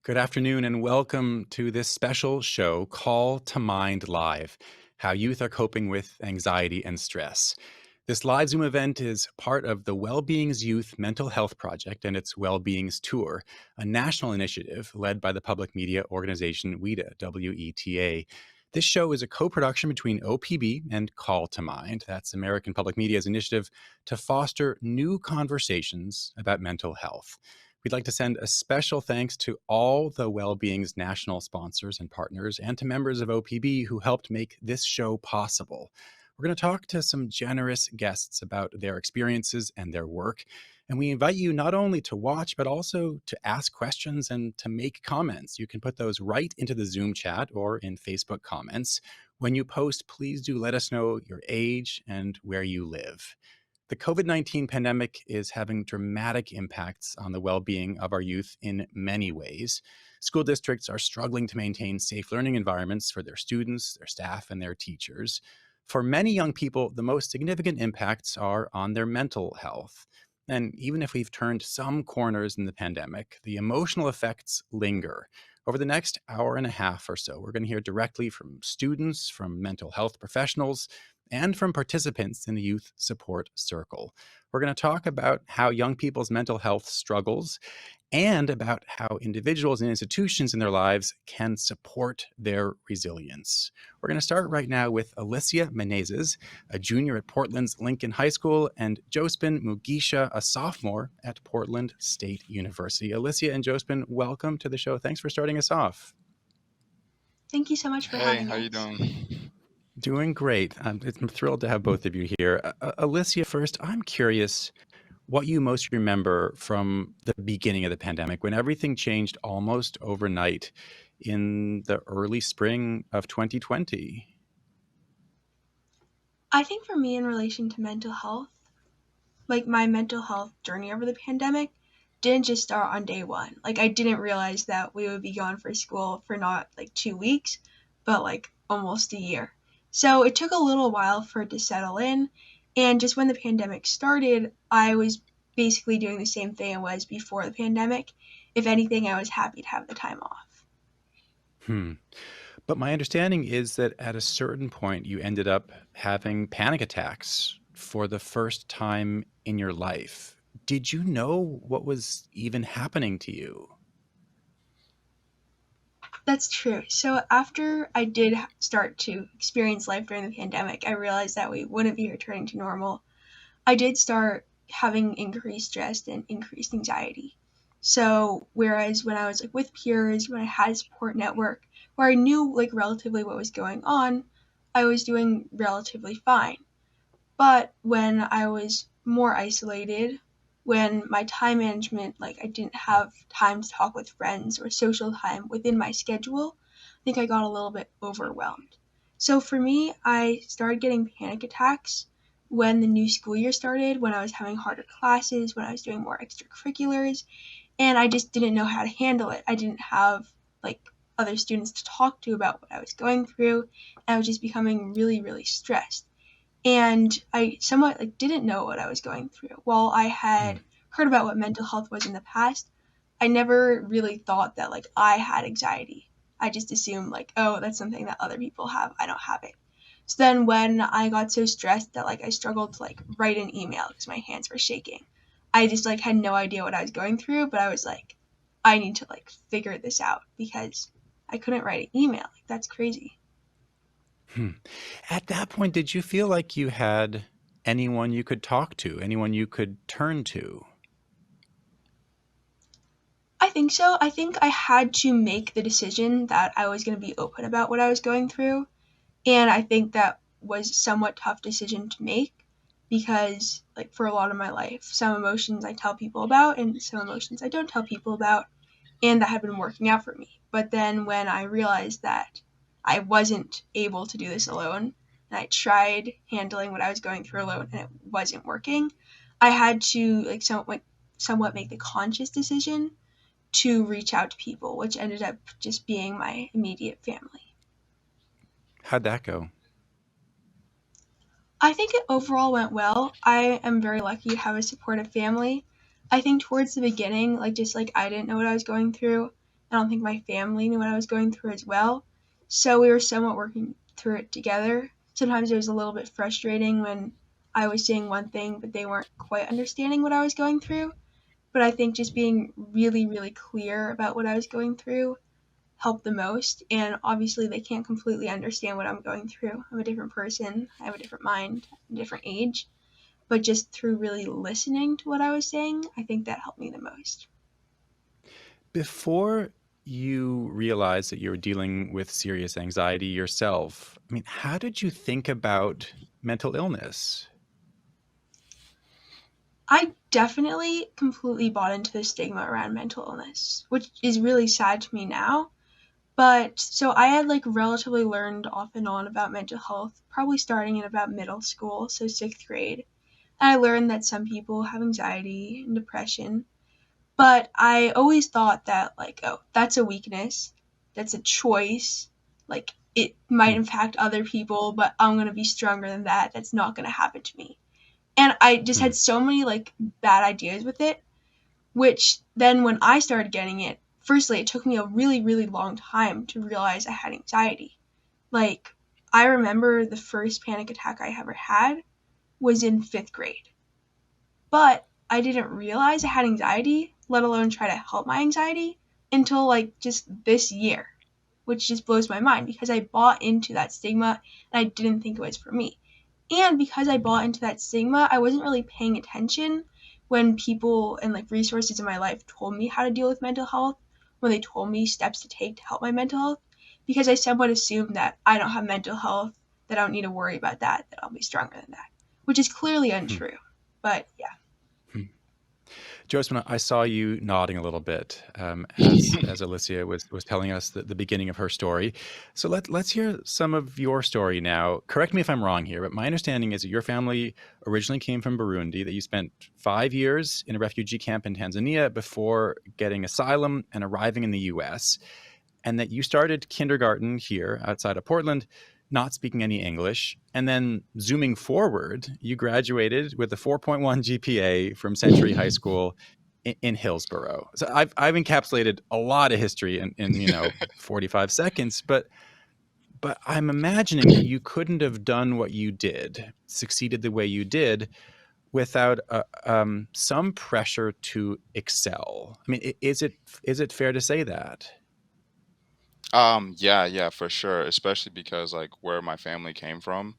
Good afternoon and welcome to this special show, Call to Mind Live, how youth are coping with anxiety and stress. This live Zoom event is part of the Wellbeing's Youth Mental Health Project and its Wellbeing's Tour, a national initiative led by the public media organization WETA, W-E-T-A. This show is a co-production between OPB and Call to Mind. That's American Public Media's initiative to foster new conversations about mental health. We'd like to send a special thanks to all the Wellbeing's national sponsors and partners and to members of OPB who helped make this show possible. We're going to talk to some generous guests about their experiences and their work. And we invite you not only to watch, but also to ask questions and to make comments. You can put those right into the Zoom chat or in Facebook comments. When you post, please do let us know your age and where you live. The COVID-19 pandemic is having dramatic impacts on the well-being of our youth in many ways. School districts are struggling to maintain safe learning environments for their students, their staff, and their teachers. For many young people, the most significant impacts are on their mental health. And even if we've turned some corners in the pandemic, the emotional effects linger. Over the next hour and a half or so, we're going to hear directly from students, from mental health professionals, and from participants in the Youth Support Circle. We're going to talk about how young people's mental health struggles and about how individuals and institutions in their lives can support their resilience. We're going to start right now with Alicia Menezes, a junior at Portland's Lincoln High School, and Jospin Mugisha, a sophomore at Portland State University. Alicia and Jospin, welcome to the show. Thanks for starting us off. Thank you so much for Hey, having how you us. doing? Doing great. I'm thrilled to have both of you here. Alicia, first, I'm curious what you most remember from the beginning of the pandemic when everything changed almost overnight in the early spring of 2020. I think for me, in relation to mental health, like my mental health journey over the pandemic didn't just start on day one. Like, I didn't realize that we would be gone for school for not like 2 weeks, but like almost a year. So it took a little while for it to settle in. And just when the pandemic started, I was basically doing the same thing I was before the pandemic. If anything, I was happy to have the time off. Hmm. But my understanding is that at a certain point, you ended up having panic attacks for the first time in your life. Did you know what was even happening to you? That's true. So after I did start to experience life during the pandemic, I realized that we wouldn't be returning to normal. I did start having increased stress and increased anxiety. So whereas when I was like with peers, when I had a support network, where I knew like relatively what was going on, I was doing relatively fine. But when I was more isolated, when my time management, like I didn't have time to talk with friends or social time within my schedule, I think I got a little bit overwhelmed. So for me, I started getting panic attacks when the new school year started, when I was having harder classes, when I was doing more extracurriculars, and I just didn't know how to handle it. I didn't have like other students to talk to about what I was going through, and I was just becoming really, really stressed, and I somewhat like didn't know what I was going through. While I Hmm. had heard about what mental health was in the past, I never really thought that like I had anxiety. I just assumed like, oh, that's something that other people have. I don't have it. So then when I got so stressed that like I struggled to like write an email because my hands were shaking, I just like had no idea what I was going through, but I was like, I need to like figure this out because I couldn't write an email. Like that's crazy. Hmm. At that point, did you feel like you had anyone you could talk to, anyone you could turn to? I think so. I think I had to make the decision that I was going to be open about what I was going through. And I think that was a somewhat tough decision to make because, like, for a lot of my life, some emotions I tell people about and some emotions I don't tell people about. And that had been working out for me. But then when I realized that I wasn't able to do this alone, and I tried handling what I was going through alone and it wasn't working, I had to, like, somewhat make the conscious decision to reach out to people, which ended up just being my immediate family. How'd that go? I think it overall went well. I am very lucky to have a supportive family. I think towards the beginning, like just like I didn't know what I was going through, I don't think my family knew what I was going through as well. So we were somewhat working through it together. Sometimes it was a little bit frustrating when I was saying one thing, but they weren't quite understanding what I was going through. But I think just being really, really clear about what I was going through helped the most. And obviously, they can't completely understand what I'm going through. I'm a different person, I have a different mind, a different age. But just through really listening to what I was saying, I think that helped me the most. Before you realized that you were dealing with serious anxiety yourself, I mean, how did you think about mental illness? I definitely completely bought into the stigma around mental illness, which is really sad to me now. But so I had like relatively learned off and on about mental health, probably starting in about middle school, so sixth grade. And I learned that some people have anxiety and depression, but I always thought that, like, oh, that's a weakness, that's a choice, like, it might Hmm, impact other people, but I'm gonna be stronger than that. That's not gonna happen to me. And I just hmm, had so many, like, bad ideas with it, which then when I started getting it, firstly, it took me a really, really long time to realize I had anxiety. Like, I remember the first panic attack I ever had was in fifth grade. But I didn't realize I had anxiety, let alone try to help my anxiety, until like just this year, which just blows my mind because I bought into that stigma and I didn't think it was for me. And because I bought into that stigma, I wasn't really paying attention when people and like resources in my life told me how to deal with mental health, when they told me steps to take to help my mental health, because I somewhat assumed that I don't have mental health, that I don't need to worry about that, that I'll be stronger than that, which is clearly hmm, untrue. But yeah. hmm. Josephine, I saw you nodding a little bit as Alicia was telling us the beginning of her story. So let's hear some of your story now. Correct me if I'm wrong here, but my understanding is that your family originally came from Burundi, that you spent 5 years in a refugee camp in Tanzania before getting asylum and arriving in the US, and that you started kindergarten here outside of Portland, not speaking any English. And then zooming forward, you graduated with a 4.1 GPA from Century High School in Hillsborough. So I've encapsulated a lot of history in 45 seconds, but I'm imagining that you couldn't have done what you did, succeeded the way you did, without some pressure to excel. I mean, is it fair to say that? Yeah, yeah, for sure. Especially because like where my family came from,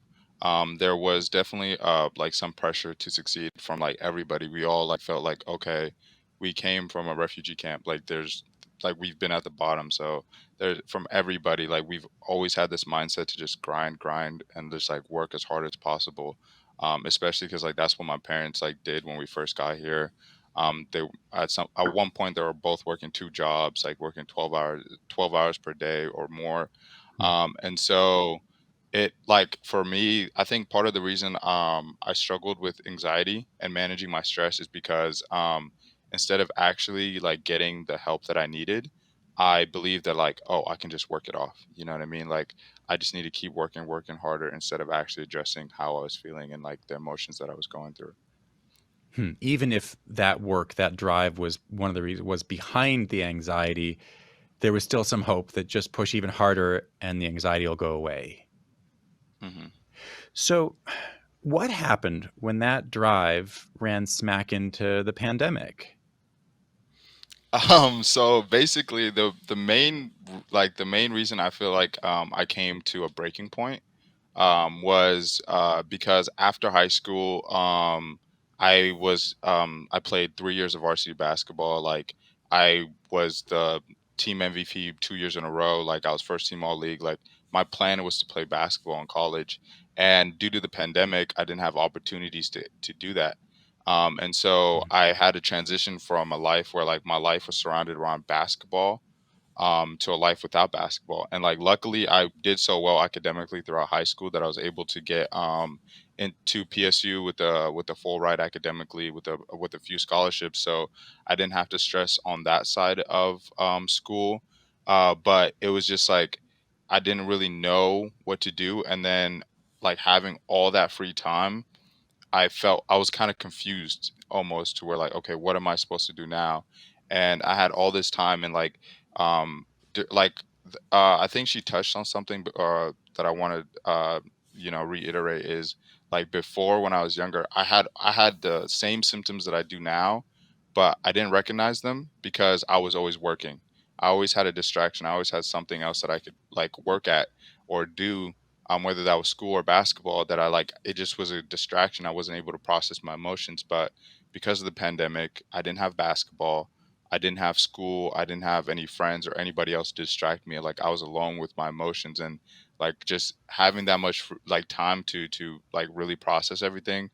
there was definitely like some pressure to succeed from like everybody. We all like felt like, okay, we came from a refugee camp. Like there's like we've been at the bottom. So there from everybody, like we've always had this mindset to just grind, grind and just like work as hard as possible. Especially because like that's what my parents like did when we first got here. They at one point they were both working two jobs, like working 12 hours per day or more. Hmm. And so it like for me, I think part of the reason I struggled with anxiety and managing my stress is because instead of actually like getting the help that I needed, I believed that like, oh, I can just work it off. You know what I mean? Like I just need to keep working, working harder instead of actually addressing how I was feeling and like the emotions that I was going through. Hmm. Even if that work, that drive was one of the reasons was behind the anxiety, there was still some hope that just push even harder and the anxiety will go away. Hmm. So, what happened when that drive ran smack into the pandemic? So basically the main like the main reason I feel like I came to a breaking point was because after high school I played 3 years of varsity basketball. Like I was the team MVP 2 years in a row. Like I was first team all league. Like my plan was to play basketball in college, and due to the pandemic, I didn't have opportunities to do that. And so Hmm. I had to transition from a life where like my life was surrounded around basketball to a life without basketball. And like luckily I did so well academically throughout high school that I was able to get into PSU with a full ride academically with a few scholarships. So I didn't have to stress on that side of school. But it was just like I didn't really know what to do. And then like having all that free time, I felt I was kind of confused almost to where like, okay, what am I supposed to do now? and I had all this time, and like like I think she touched on something that I want to reiterate is like before when I was younger, I had the same symptoms that I do now, but I didn't recognize them because I was always working. I always had a distraction. I always had something else that I could like work at or do, whether that was school or basketball, that I like it just was a distraction. I wasn't able to process my emotions. But because of the pandemic, I didn't have basketball. I didn't have school. I didn't have any friends or anybody else to distract me. Like I was alone with my emotions, and like just having that much like time to like really process everything,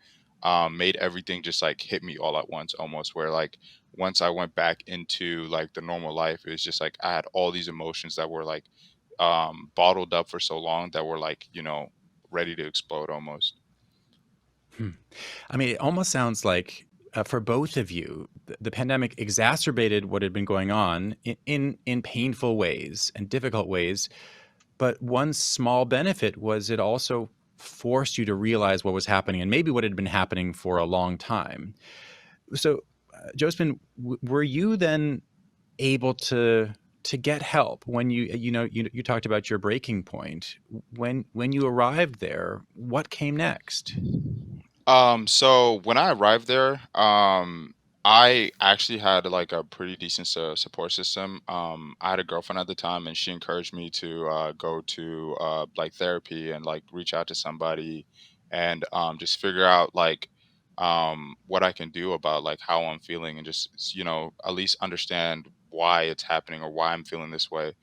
made everything just like hit me all at once almost. Where like once I went back into like the normal life, it was just like I had all these emotions that were like bottled up for so long that were like ready to explode almost. Hmm. I mean, it almost sounds like for both of you, the pandemic exacerbated what had been going on in painful ways and difficult ways. But one small benefit was it also forced you to realize what was happening and maybe what had been happening for a long time. So, Josephine, were you then able to get help when you talked about your breaking point when you arrived there? What came next? So when I arrived there, I actually had like a pretty decent support system. I had a girlfriend at the time, and she encouraged me to go to like therapy and like reach out to somebody, and just figure out like what I can do about like how I'm feeling, and just at least understand why it's happening or why I'm feeling this way.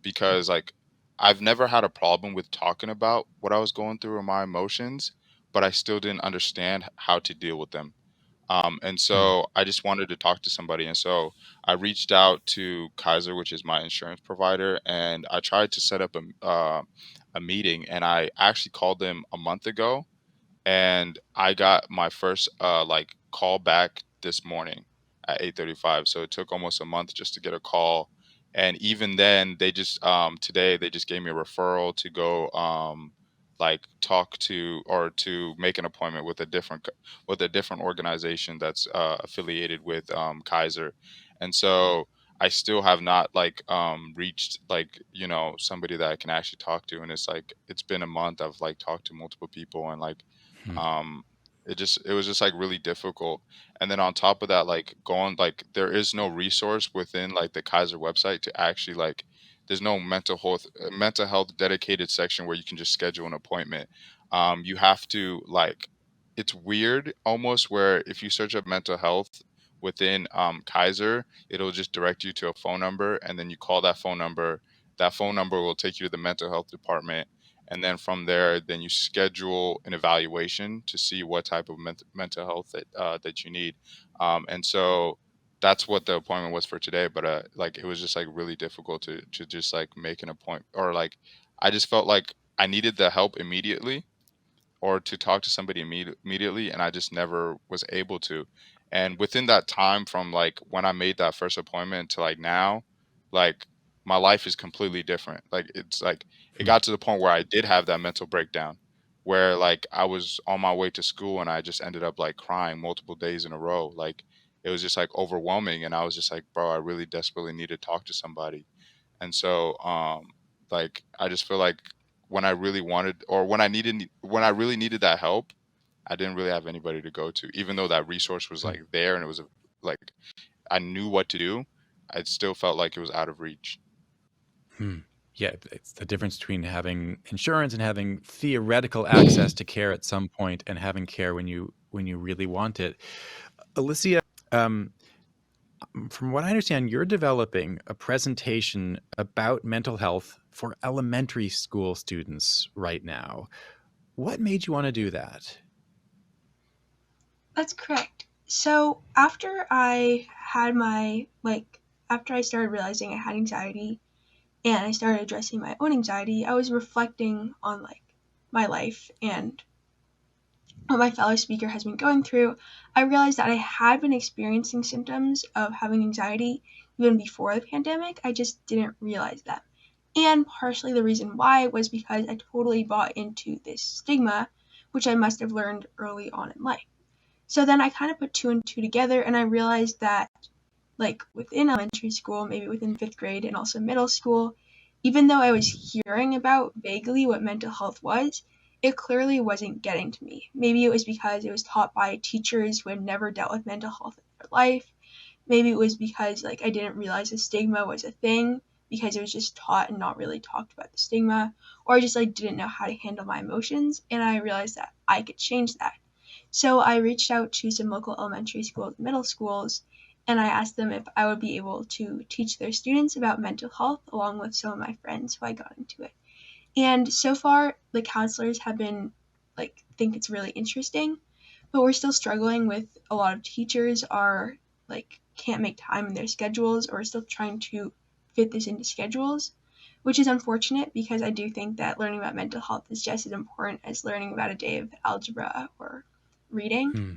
Because like I've never had a problem with talking about what I was going through or my emotions, but I still didn't understand how to deal with them. And Hmm. so I just wanted to talk to somebody. And so I reached out to Kaiser, which is my insurance provider, and I tried to set up a meeting. And I actually called them a month ago, and I got my first like call back this morning at 8:35. So it took almost a month just to get a call. And even then they just today they just gave me a referral to go like talk to or to make an appointment with with a different organization that's affiliated with Kaiser. And so I still have not like reached like somebody that I can actually talk to, and it's like it's been a month. I've like talked to multiple people, and like Hmm. um it was just like really difficult. And then on top of that, like going like there is no resource within like the Kaiser website to actually like there's no mental health dedicated section where you can just schedule an appointment. You have to like it's weird almost where if you search up mental health within Kaiser, it'll just direct you to a phone number, and then you call that phone number. That phone number will take you to the mental health department, and then from there then you schedule an evaluation to see what type of mental health that you need. And so that's what the appointment was for today, but like it was just like really difficult to just like make an appointment, or like I just felt like I needed the help immediately, or to talk to somebody immediately, and I just never was able to. And within that time from like when I made that first appointment to like now, like my life is completely different. Like it's like it Hmm. got to the point where I did have that mental breakdown, where like I was on my way to school and I just ended up like crying multiple days in a row. Like it was just like overwhelming, and I was just like, bro, I really desperately need to talk to somebody. And so like I just feel like when I really wanted, or when I really needed that help, I didn't really have anybody to go to. Even though that resource was Hmm. like there and it was like I knew what to do, I still felt like it was out of reach. Hmm. Yeah, it's the difference between having insurance and having theoretical access to care at some point and having care when you really want it. Alicia, um, from what I understand, you're developing a presentation about mental health for elementary school students right now. What made you want to do that? That's correct. So after I had after I started realizing I had anxiety and I started addressing my own anxiety, I was reflecting on my life and what my fellow speaker has been going through. I realized that I had been experiencing symptoms of having anxiety even before the pandemic. I just didn't realize them. And partially the reason why was because I totally bought into this stigma, which I must have learned early on in life. So then I kind of put two and two together, and I realized that like within elementary school, maybe within 5th grade and also middle school, even though I was hearing about vaguely what mental health was, it clearly wasn't getting to me. Maybe it was because it was taught by teachers who had never dealt with mental health in their life. Maybe it was because like I didn't realize the stigma was a thing because it was just taught and not really talked about the stigma, or I just like didn't know how to handle my emotions, and I realized that I could change that. So I reached out to some local elementary schools, middle schools, and I asked them if I would be able to teach their students about mental health along with some of my friends who I got into it. And so far, the counselors have been like think it's really interesting, but we're still struggling with a lot of teachers are like can't make time in their schedules or are still trying to fit this into schedules, which is unfortunate because I do think that learning about mental health is just as important as learning about a day of algebra or reading. Hmm.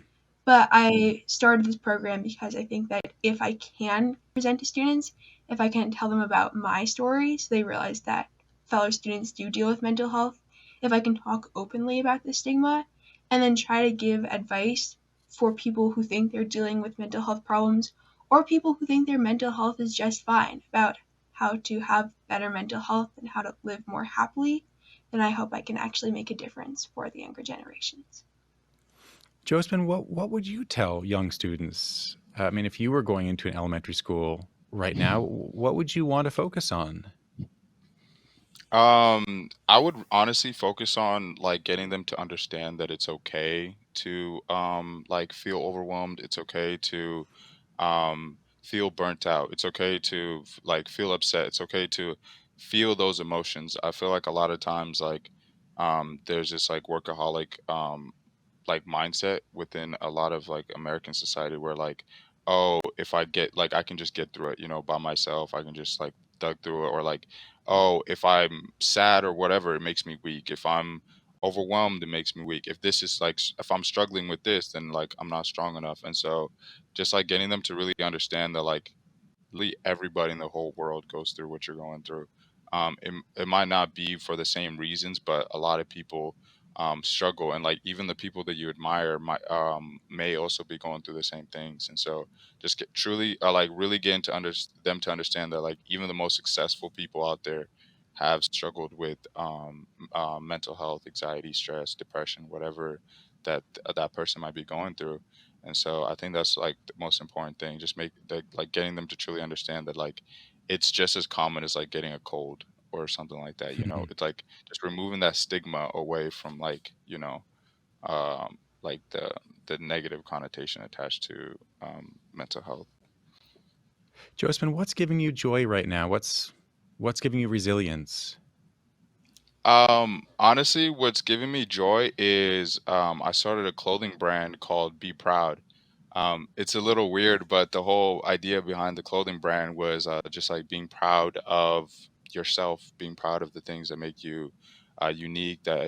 But I started this program because I think that if I can present to students, if I can tell them about my story so they realize that fellow students do deal with mental health, if I can talk openly about the stigma, and then try to give advice for people who think they're dealing with mental health problems or people who think their mental health is just fine about how to have better mental health and how to live more happily, then I hope I can actually make a difference for the younger generations. Josephine, what would you tell young students? I mean, if you were going into an elementary school right now, what would you want to focus on? I would honestly focus on like getting them to understand that it's okay to like feel overwhelmed. It's okay to feel burnt out. It's okay to like feel upset. It's okay to feel those emotions. I feel like a lot of times like there's this like workaholic like mindset within a lot of like American society where like, oh, if I get like I can just get through it, by myself. I can just like dug through it, or like, oh, if I'm sad or whatever, it makes me weak. If I'm overwhelmed, it makes me weak. If this is like if I'm struggling with this, then like I'm not strong enough. And so just like getting them to really understand that like everybody in the whole world goes through what you're going through. It might not be for the same reasons, but a lot of people struggle, and like even the people that you admire might may also be going through the same things. And so just get truly like really getting to them to understand that like even the most successful people out there have struggled with mental health, anxiety, stress, depression, whatever that person might be going through. And so I think that's like the most important thing. Just make like getting them to truly understand that like it's just as common as like getting a cold or something like that. It's like just removing that stigma away from like the negative connotation attached to mental health. Josephine, what's giving you joy right now? What's giving you resilience? Honestly, what's giving me joy is I started a clothing brand called Be Proud. It's a little weird, but the whole idea behind the clothing brand was just like being proud of yourself, being proud of the things that make you unique, that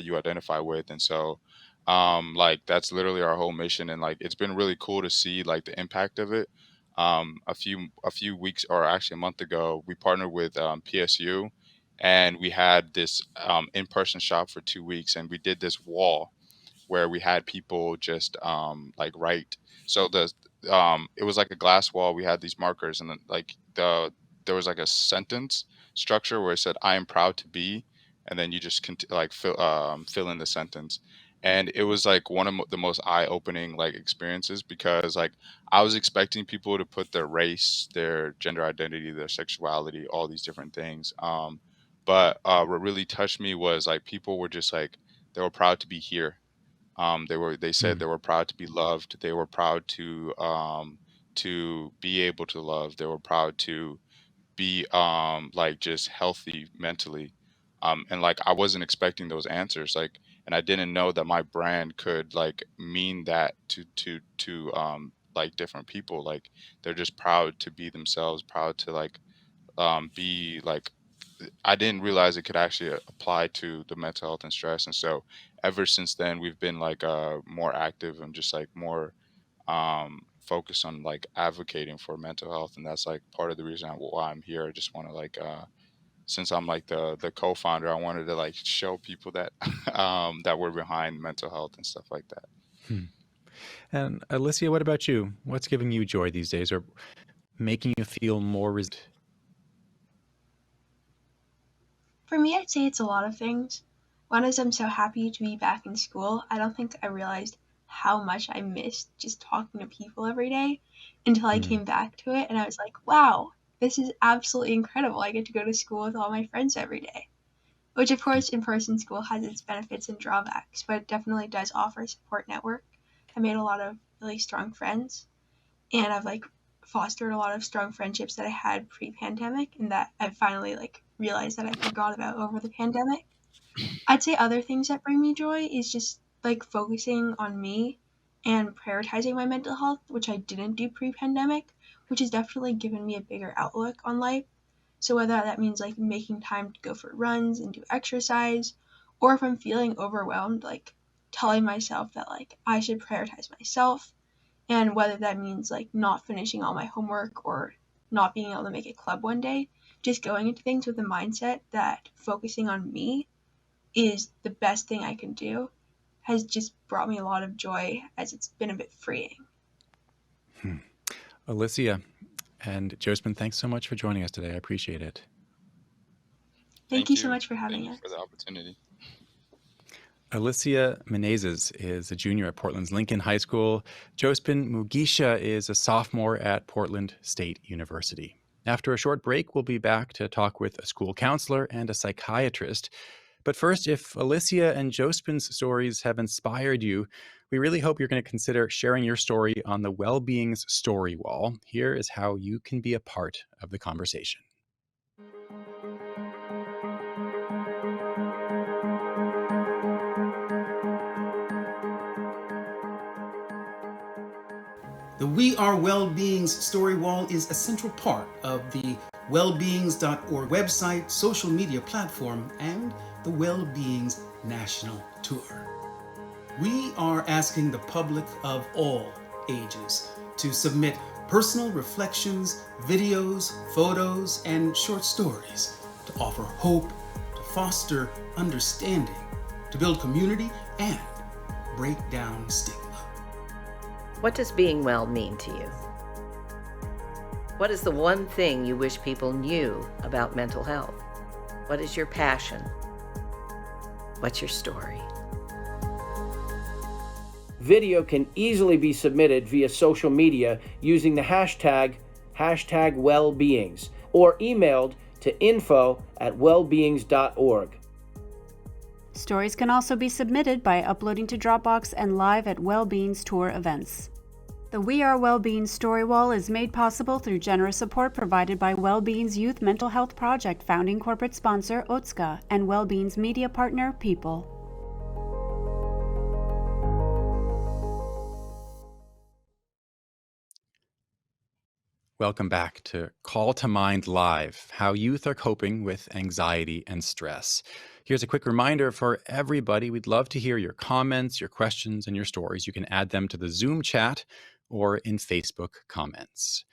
you identify with. And so like that's literally our whole mission, and like it's been really cool to see like the impact of it. A few weeks, or actually a month ago, we partnered with PSU, and we had this in-person shop for 2 weeks, and we did this wall where we had people just like write. So it was like a glass wall. We had these markers, and then like there was like a sentence structure where it said "I am proud to be," and then you just like fill in the sentence. And it was like one of the most eye-opening like experiences, because like I was expecting people to put their race, their gender identity, their sexuality, all these different things. But what really touched me was like people were just like they were proud to be here. They said Hmm. they were proud to be loved. They were proud to be able to love. They were proud to be like just healthy mentally. And like I wasn't expecting those answers. Like, and I didn't know that my brand could like mean that to like different people. Like they're just proud to be themselves, proud to like be like I didn't realize it could actually apply to the mental health and stress. And so ever since then, we've been like more active and just like more focused on like advocating for mental health. And that's like part of the reason why I'm here. I just want to like since I'm like the co-founder, I wanted to like show people that that we're behind mental health and stuff like that. Hmm. And Alicia, what about you? What's giving you joy these days or making you feel more For me, I'd say it's a lot of things. One is I'm so happy to be back in school. I don't think I realized how much I missed just talking to people every day until I Hmm. came back to it, and I was like, wow, this is absolutely incredible. I get to go to school with all my friends every day. Which, of course, in person school has its benefits and drawbacks, but it definitely does offer a support network. I made a lot of really strong friends, and I've like fostered a lot of strong friendships that I had pre-pandemic and that I finally like realized that I forgot about over the pandemic. I'd say other things that bring me joy is just like focusing on me and prioritizing my mental health, which I didn't do pre-pandemic, which has definitely given me a bigger outlook on life. So whether that means like making time to go for runs and do exercise, or if I'm feeling overwhelmed, like telling myself that like I should prioritize myself, and whether that means like not finishing all my homework or not being able to make a club one day, just going into things with a mindset that focusing on me is the best thing I can do has just brought me a lot of joy as it's been a bit freeing. Hmm. Alicia and Josephine, thanks so much for joining us today. I appreciate it. Thank Thank you so you. much for Thank having you for the us. opportunity. Alicia Menezes is a junior at Portland's Lincoln High School. Josephine Mugisha is a sophomore at Portland State University. After a short break, we'll be back to talk with a school counselor and a psychiatrist. But first, if Alicia and Josephine's stories have inspired you, we really hope you're going to consider sharing your story on the Wellbeing's Story Wall. Here is how you can be a part of the conversation. The We Are Wellbeing's Story Wall is a central part of the wellbeings.org website, social media platform, and the Wellbeings National Tour. We are asking the public of all ages to submit personal reflections, videos, photos, and short stories to offer hope, to foster understanding, to build community, and break down stigma. What does being well mean to you? What is the one thing you wish people knew about mental health? What is your passion? What's your story? Video can easily be submitted via social media using the hashtag #wellbeings or emailed to info@wellbeings.org. Stories can also be submitted by uploading to Dropbox and live at Wellbeing's Tour events. The We Are Wellbeing Story Wall is made possible through generous support provided by Wellbeing's Youth Mental Health Project founding corporate sponsor Otska and Wellbeing's media partner People. Welcome back to Call to Mind Live, how youth are coping with anxiety and stress. Here's a quick reminder for everybody. We'd love to hear your comments, your questions, and your stories. You can add them to the Zoom chat or in Facebook comments.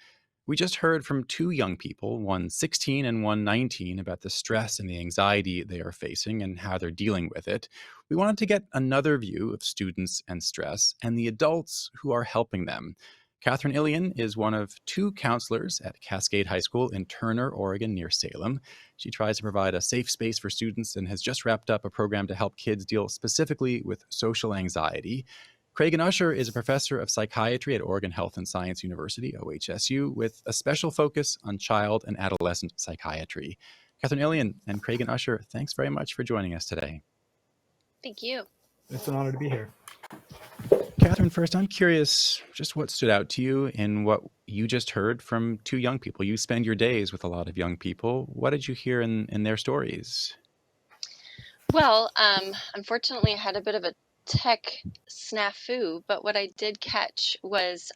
We just heard from two young people, one 16 and one 19, about the stress and the anxiety they are facing and how they're dealing with it. We wanted to get another view of students and stress and the adults who are helping them. Catherine Ilian is one of two counselors at Cascade High School in Turner, Oregon, near Salem. She tries to provide a safe space for students and has just wrapped up a program to help kids deal specifically with social anxiety. Craig Usher is a professor of psychiatry at Oregon Health and Science University, OHSU, with a special focus on child and adolescent psychiatry. Catherine Ilian and Craig Usher, thanks very much for joining us today. Thank you. It's an honor to be here. Catherine, first, I'm curious just what stood out to you in what you just heard from two young people. You spend your days with a lot of young people. What did you hear in their stories? Well, unfortunately, I had a bit of a tech snafu, but what I did catch was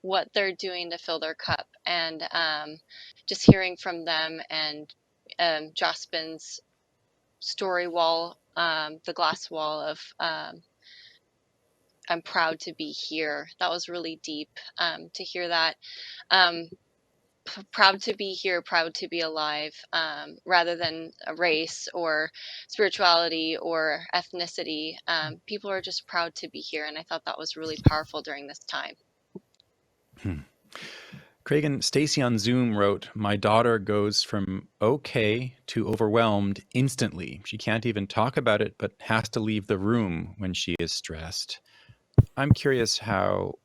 what they're doing to fill their cup, and just hearing from them and Jospin's story wall, the glass wall of I'm proud to be here. That was really deep to hear that. Um, proud to be here, proud to be alive, rather than a race or spirituality or ethnicity. People are just proud to be here, and I thought that was really powerful during this time. Craig and Stacy on Zoom wrote, "My daughter goes from okay to overwhelmed instantly. She can't even talk about it, but has to leave the room when she is stressed." I'm curious how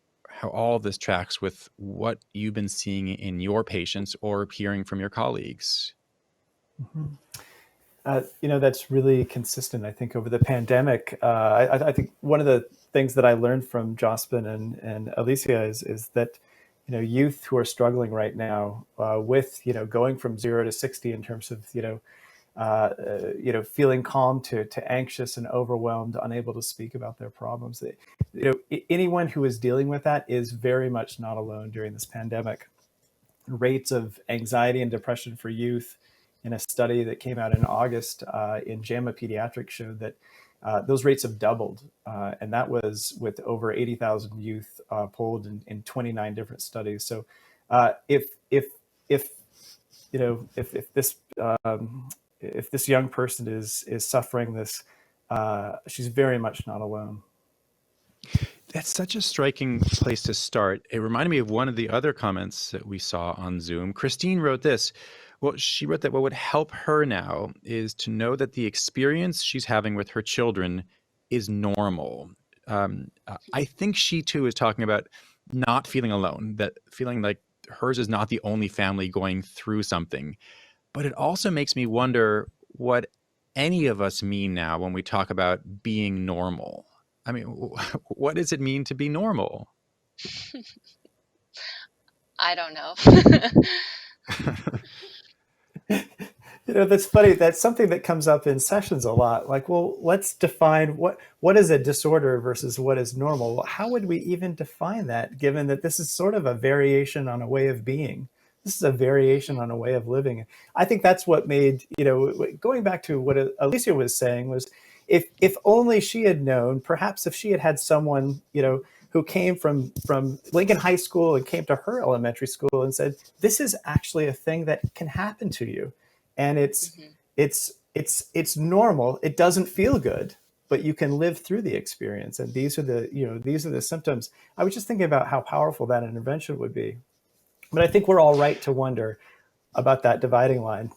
all this tracks with what you've been seeing in your patients or hearing from your colleagues. That's really consistent, I think, over the pandemic. I think one of the things that I learned from Jospin and Alicia is that, youth who are struggling right now with, going from 0 to 60 in terms of, feeling calm to anxious and overwhelmed, unable to speak about their problems. Anyone who is dealing with that is very much not alone during this pandemic. Rates of anxiety and depression for youth in a study that came out in August in JAMA Pediatrics showed that those rates have doubled. And that was with over 80,000 youth polled in 29 different studies. So if this young person is suffering this, she's very much not alone. That's such a striking place to start. It reminded me of one of the other comments that we saw on Zoom. Christine wrote this. Well, she wrote that what would help her now is to know that the experience she's having with her children is normal. I think she too is talking about not feeling alone, that feeling like hers is not the only family going through something. But it also makes me wonder what any of us mean now when we talk about being normal. I mean, what does it mean to be normal? I don't know. That's funny. That's something that comes up in sessions a lot. Like, well, let's define what is a disorder versus what is normal. Well, how would we even define that, given that this is sort of a variation on a way of being? This is a variation on a way of living. I think that's what made, going back to what Alicia was saying, was if only she had known, perhaps if she had had someone, who came from Lincoln High School and came to her elementary school and said, this is actually a thing that can happen to you. And it's normal. It doesn't feel good, but you can live through the experience. And these are the symptoms. I was just thinking about how powerful that intervention would be. But I think we're all right to wonder about that dividing line.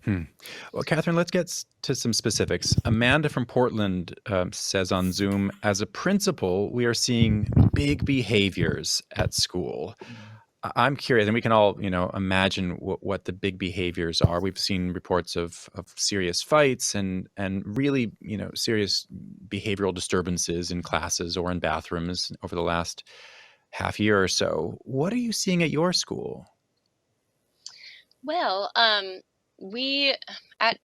Well, Catherine, let's get to some specifics. Amanda from Portland says on Zoom, as a principal, we are seeing big behaviors at school. I'm curious, and we can all, imagine what the big behaviors are. We've seen reports of serious fights and really, serious behavioral disturbances in classes or in bathrooms over the last half year or so. What are you seeing at your school? Well, we at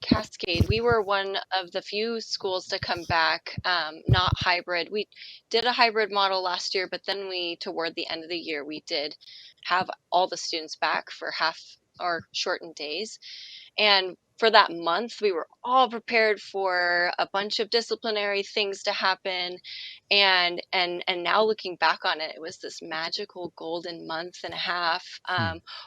Cascade, we were one of the few schools to come back, not hybrid. We did a hybrid model last year, but then toward the end of the year, we did have all the students back for half or shortened days. And for that month, we were all prepared for a bunch of disciplinary things to happen. And now looking back on it, it was this magical golden month and a half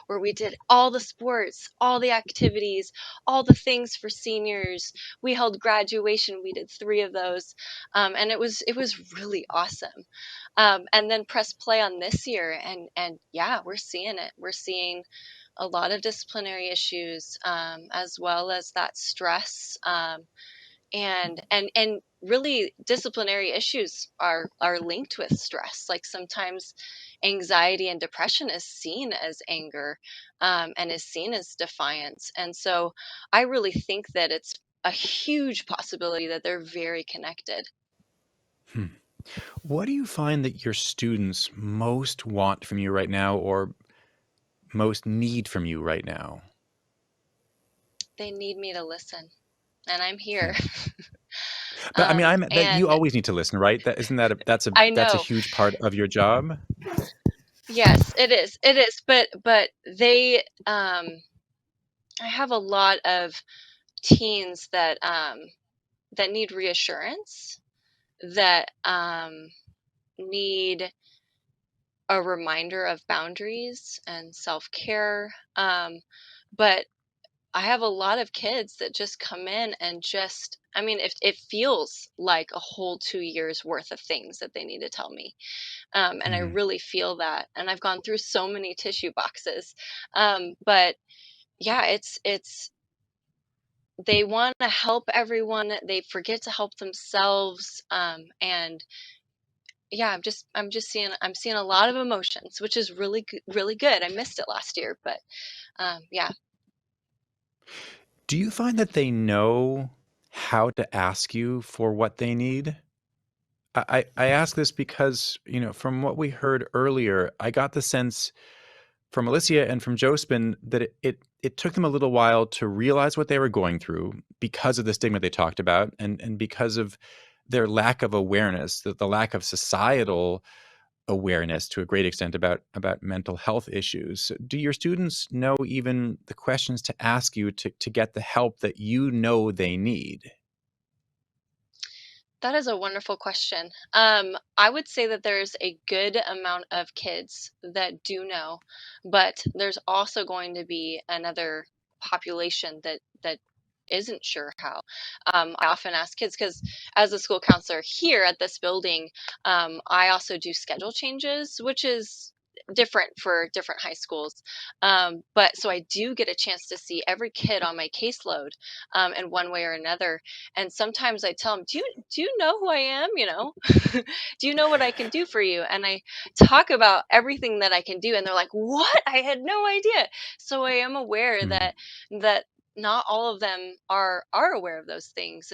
where we did all the sports, all the activities, all the things for seniors. We held graduation. We did 3 of those. And it was really awesome. And then press play on this year. And yeah, we're seeing it. We're seeing a lot of disciplinary issues, as well as that stress, and really disciplinary issues are linked with stress. Like sometimes anxiety and depression is seen as anger, and is seen as defiance. And so I really think that it's a huge possibility that they're very connected. What do you find that your students most want from you right now, or most need from you right now? They need me to listen, and I'm here. But I mean, that you And always need to listen, right? That's I that's a know. huge part of your job. Yes, it is. It is. But they, I have a lot of teens that that need reassurance, that need a reminder of boundaries and self-care. But I have a lot of kids that just come in and just, I mean, it feels like a whole 2 years worth of things that they need to tell me. And I Mm. really feel that. And I've gone through so many tissue boxes. But yeah, it's, they want to help everyone. They forget to help themselves. And yeah, I'm seeing a lot of emotions, which is really good. I missed it last year, but yeah. Do you find that they know how to ask you for what they need? I ask this because, from what we heard earlier, I got the sense from Alicia and from Jospin that it took them a little while to realize what they were going through because of the stigma they talked about, and because of their lack of awareness, the lack of societal awareness to a great extent about mental health issues. Do your students know even the questions to ask you to get the help that you know they need? That is a wonderful question. I would say that there's a good amount of kids that do know, but there's also going to be another population that isn't sure how. I often ask kids because as a school counselor here at this building, I also do schedule changes, which is different for different high schools. But so I do get a chance to see every kid on my caseload in one way or another. And sometimes I tell them, do you know who I am? Do you know what I can do for you? And I talk about everything that I can do, and they're like, what? I had no idea. So I am aware Hmm. that not all of them are aware of those things.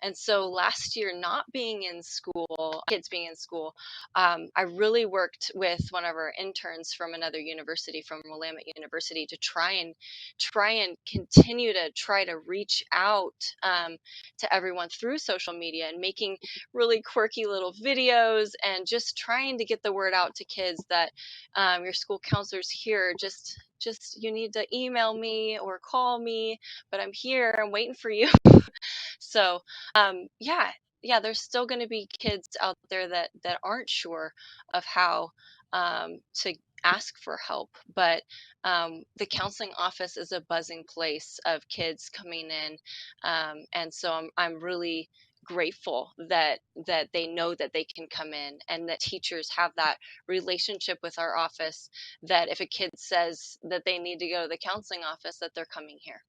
And so last year, not being in school, kids being in school, I really worked with one of our interns from another university, from Willamette University, to try and continue to try to reach out to everyone through social media and making really quirky little videos and just trying to get the word out to kids that your school counselor's here. Just you need to email me or call me, but I'm here. I'm waiting for you. So yeah, there's still going to be kids out there that aren't sure of how to ask for help, but the counseling office is a buzzing place of kids coming in, and so I'm really grateful that they know that they can come in, and that teachers have that relationship with our office, that if a kid says that they need to go to the counseling office, that they're coming here.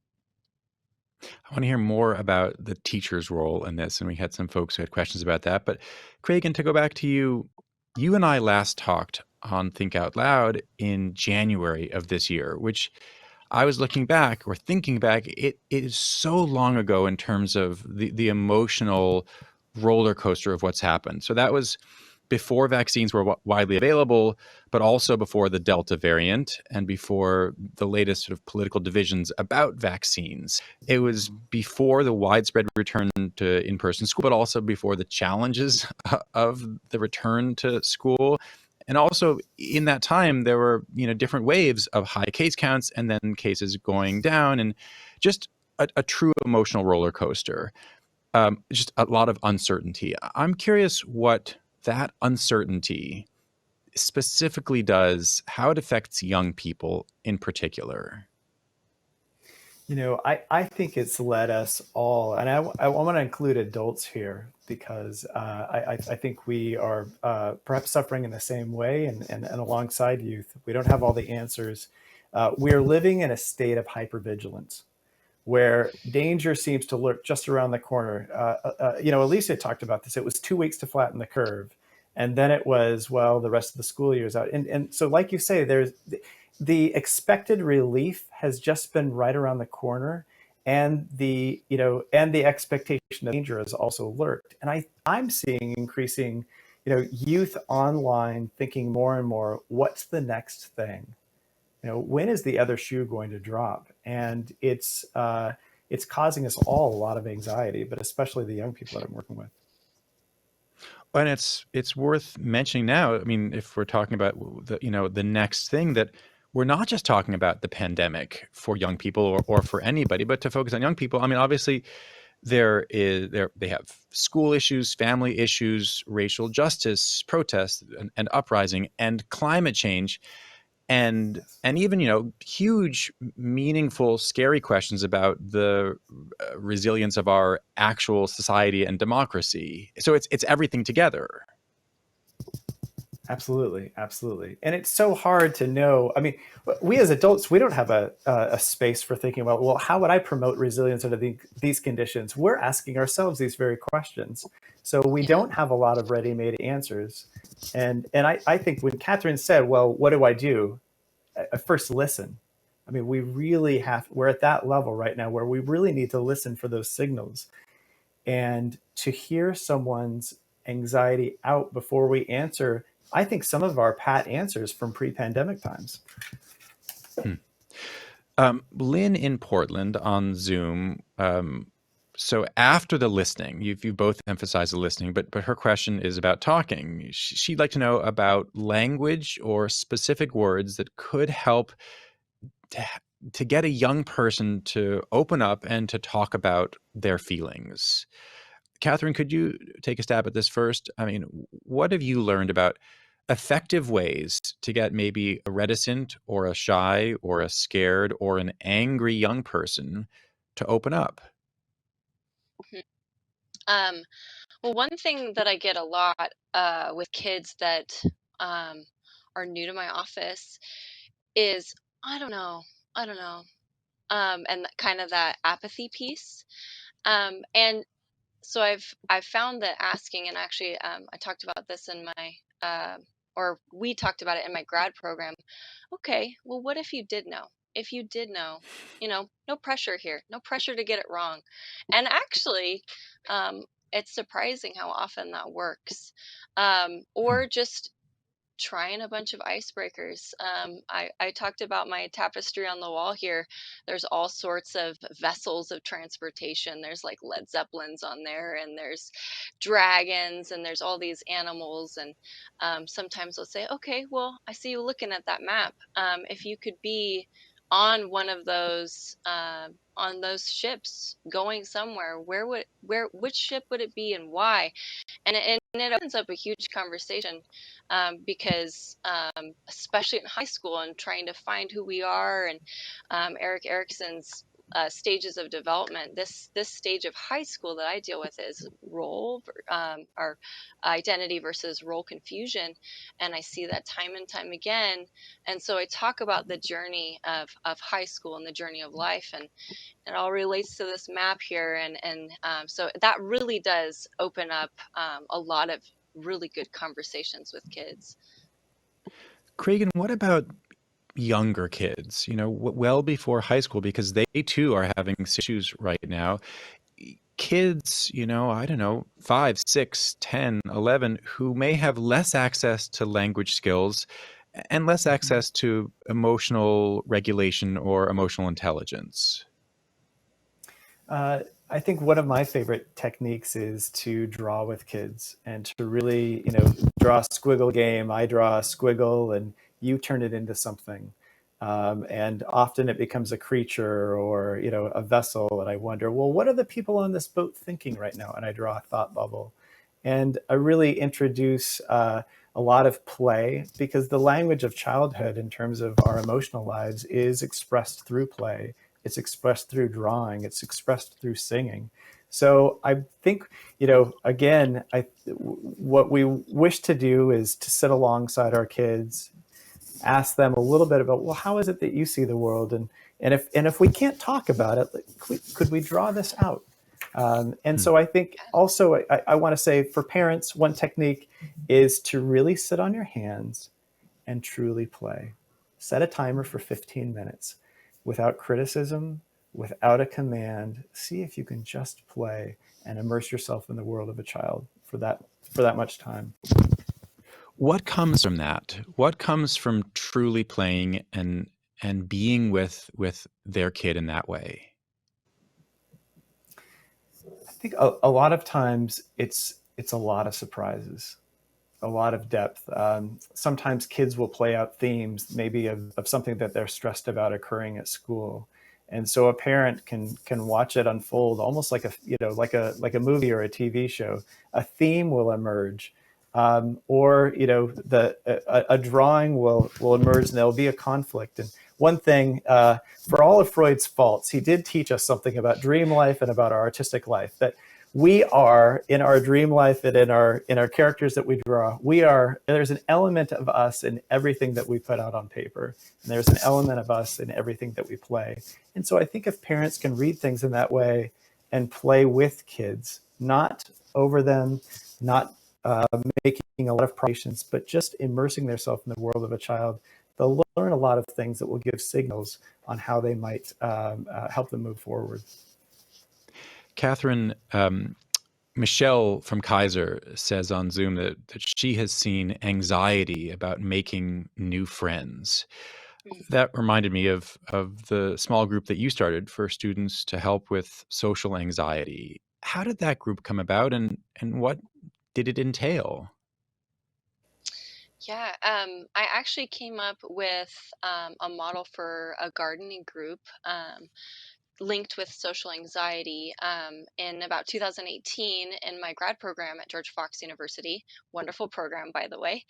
I want to hear more about the teacher's role in this, and we had some folks who had questions about that. But Craig, and to go back to you, you and I last talked on Think Out Loud in January of this year, which I was looking back or thinking back, it is so long ago in terms of the emotional roller coaster of what's happened. So that was before vaccines were widely available, but also before the Delta variant and before the latest sort of political divisions about vaccines. It was before the widespread return to in-person school, but also before the challenges of the return to school. And also in that time, there were different waves of high case counts and then cases going down, and just a true emotional roller coaster. Just a lot of uncertainty. I'm curious what that uncertainty specifically does, how it affects young people in particular. I think it's led us all, and I want to include adults here because I think we are perhaps suffering in the same way, and alongside youth. We don't have all the answers. We're living in a state of hypervigilance where danger seems to lurk just around the corner. Alicia talked about this. It was 2 weeks to flatten the curve. And then it was, well, the rest of the school year is out. And so, like you say, there's the expected relief has just been right around the corner. And the expectation of danger has also lurked. And I'm seeing increasing, youth online thinking more and more, what's the next thing? When is the other shoe going to drop? And it's causing us all a lot of anxiety, but especially the young people that I'm working with. And it's worth mentioning now. I mean, if we're talking about the next thing, that we're not just talking about the pandemic for young people or for anybody, but to focus on young people. I mean, obviously, They have school issues, family issues, racial justice, protests, and uprising, and climate change, and even huge, meaningful, scary questions about the resilience of our actual society and democracy. So it's everything together. Absolutely, absolutely. And it's so hard to know. I mean, we as adults, we don't have a space for thinking about, well, how would I promote resilience under these conditions? We're asking ourselves these very questions. So we don't have a lot of ready-made answers. And I think when Catherine said, well, what do I do? I first listen. I mean, we're at that level right now where we really need to listen for those signals and to hear someone's anxiety out before we answer. I think some of our pat answers from pre-pandemic times. Lynn in Portland on Zoom. So after the listening, you both emphasized the listening, but her question is about talking. She'd like to know about language or specific words that could help to get a young person to open up and to talk about their feelings. Catherine, could you take a stab at this first? I mean, what have you learned about effective ways to get maybe a reticent or a shy or a scared or an angry young person to open up? Well, one thing that I get a lot with kids that are new to my office is, I don't know, I don't know, and kind of that apathy piece. And so I've found that asking, and actually I talked about this in my or we talked about it in my grad program. Okay, well, what if you did know? If you did know, no pressure here, no pressure to get it wrong. And actually, it's surprising how often that works. Or just trying a bunch of icebreakers. I talked about my tapestry on the wall here. There's all sorts of vessels of transportation. There's like Led Zeppelins on there, and there's dragons, and there's all these animals. And sometimes they'll say, okay, well, I see you looking at that map. If you could be on one of those on those ships going somewhere, which ship would it be and why? And it opens up a huge conversation, because especially in high school and trying to find who we are, and Eric Erickson's stages of development, this stage of high school that I deal with is or identity versus role confusion, and I see that time and time again. And so I talk about the journey of high school and the journey of life, and it all relates to this map here. And so that really does open up a lot of really good conversations with kids. Craig, what about younger kids, well before high school, because they too are having issues right now? Kids, I don't know, 5, 6, 10, 11, who may have less access to language skills and less access to emotional regulation or emotional intelligence. I think one of my favorite techniques is to draw with kids and to really, draw a squiggle game. I draw a squiggle and you turn it into something. And often it becomes a creature or, a vessel. And I wonder, well, what are the people on this boat thinking right now? And I draw a thought bubble. And I really introduce a lot of play, because the language of childhood in terms of our emotional lives is expressed through play. It's expressed through drawing. It's expressed through singing. So I think, again, what we wish to do is to sit alongside our kids, ask them a little bit about, well, how is it that you see the world? And if we can't talk about it, could we draw this out? And so I think also I want to say for parents, one technique is to really sit on your hands and truly play. Set a timer for 15 minutes without criticism, without a command. See if you can just play and immerse yourself in the world of a child for that much time. What comes from that? What comes from truly playing and being with their kid in that way? I think a lot of times it's a lot of surprises, a lot of depth. Sometimes kids will play out themes maybe of something that they're stressed about occurring at school. And so a parent can watch it unfold almost like like a movie or a TV show. A theme will emerge, or a drawing will emerge, and there'll be a conflict. And one thing, for all of Freud's faults, he did teach us something about dream life and about our artistic life, that we are, in our dream life and in our characters that we draw, there's an element of us in everything that we put out on paper, and there's an element of us in everything that we play. And so I think if parents can read things in that way and play with kids, not over them, not making a lot of patience, but just immersing themselves in the world of a child, they'll learn a lot of things that will give signals on how they might help them move forward. Catherine, Michelle from Kaiser says on Zoom that she has seen anxiety about making new friends. That reminded me of the small group that you started for students to help with social anxiety. How did that group come about, and what did it entail? Yeah, I actually came up with a model for a gardening group linked with social anxiety in about 2018 in my grad program at George Fox University. Wonderful program, by the way.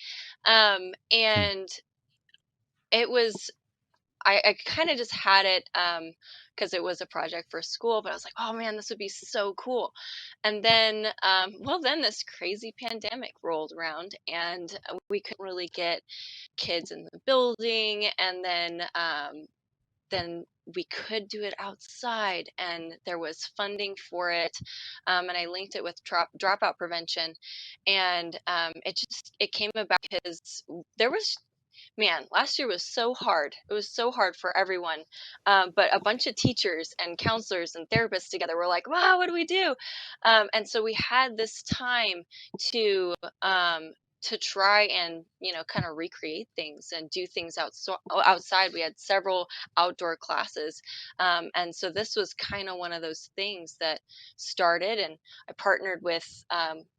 And it was, I kind of just had it because it was a project for school, but I was like, oh man, this would be so cool. And then, then this crazy pandemic rolled around and we couldn't really get kids in the building. And then we could do it outside and there was funding for it. And I linked it with dropout prevention. And it came about because there was, man, last year was so hard. It was so hard for everyone. But a bunch of teachers and counselors and therapists together were like, wow, what do we do? And so we had this time to try and kind of recreate things and do things outside. We had several outdoor classes, and so this was kind of one of those things that started. And I partnered with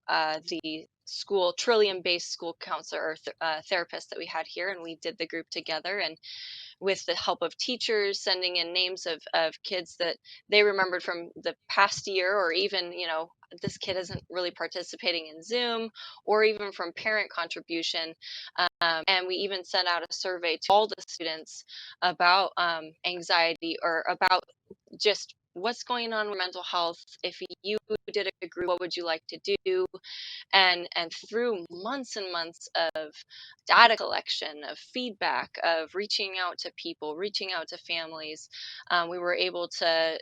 the school Trillium-based school counselor or therapist that we had here, and we did the group together. And with the help of teachers sending in names of kids that they remembered from the past year, or even, this kid isn't really participating in Zoom, or even from parent contribution. And we even sent out a survey to all the students about anxiety, or about just what's going on with mental health. If you did a group, what would you like to do? And through months and months of data collection, of feedback, of reaching out to people, reaching out to families, we were able to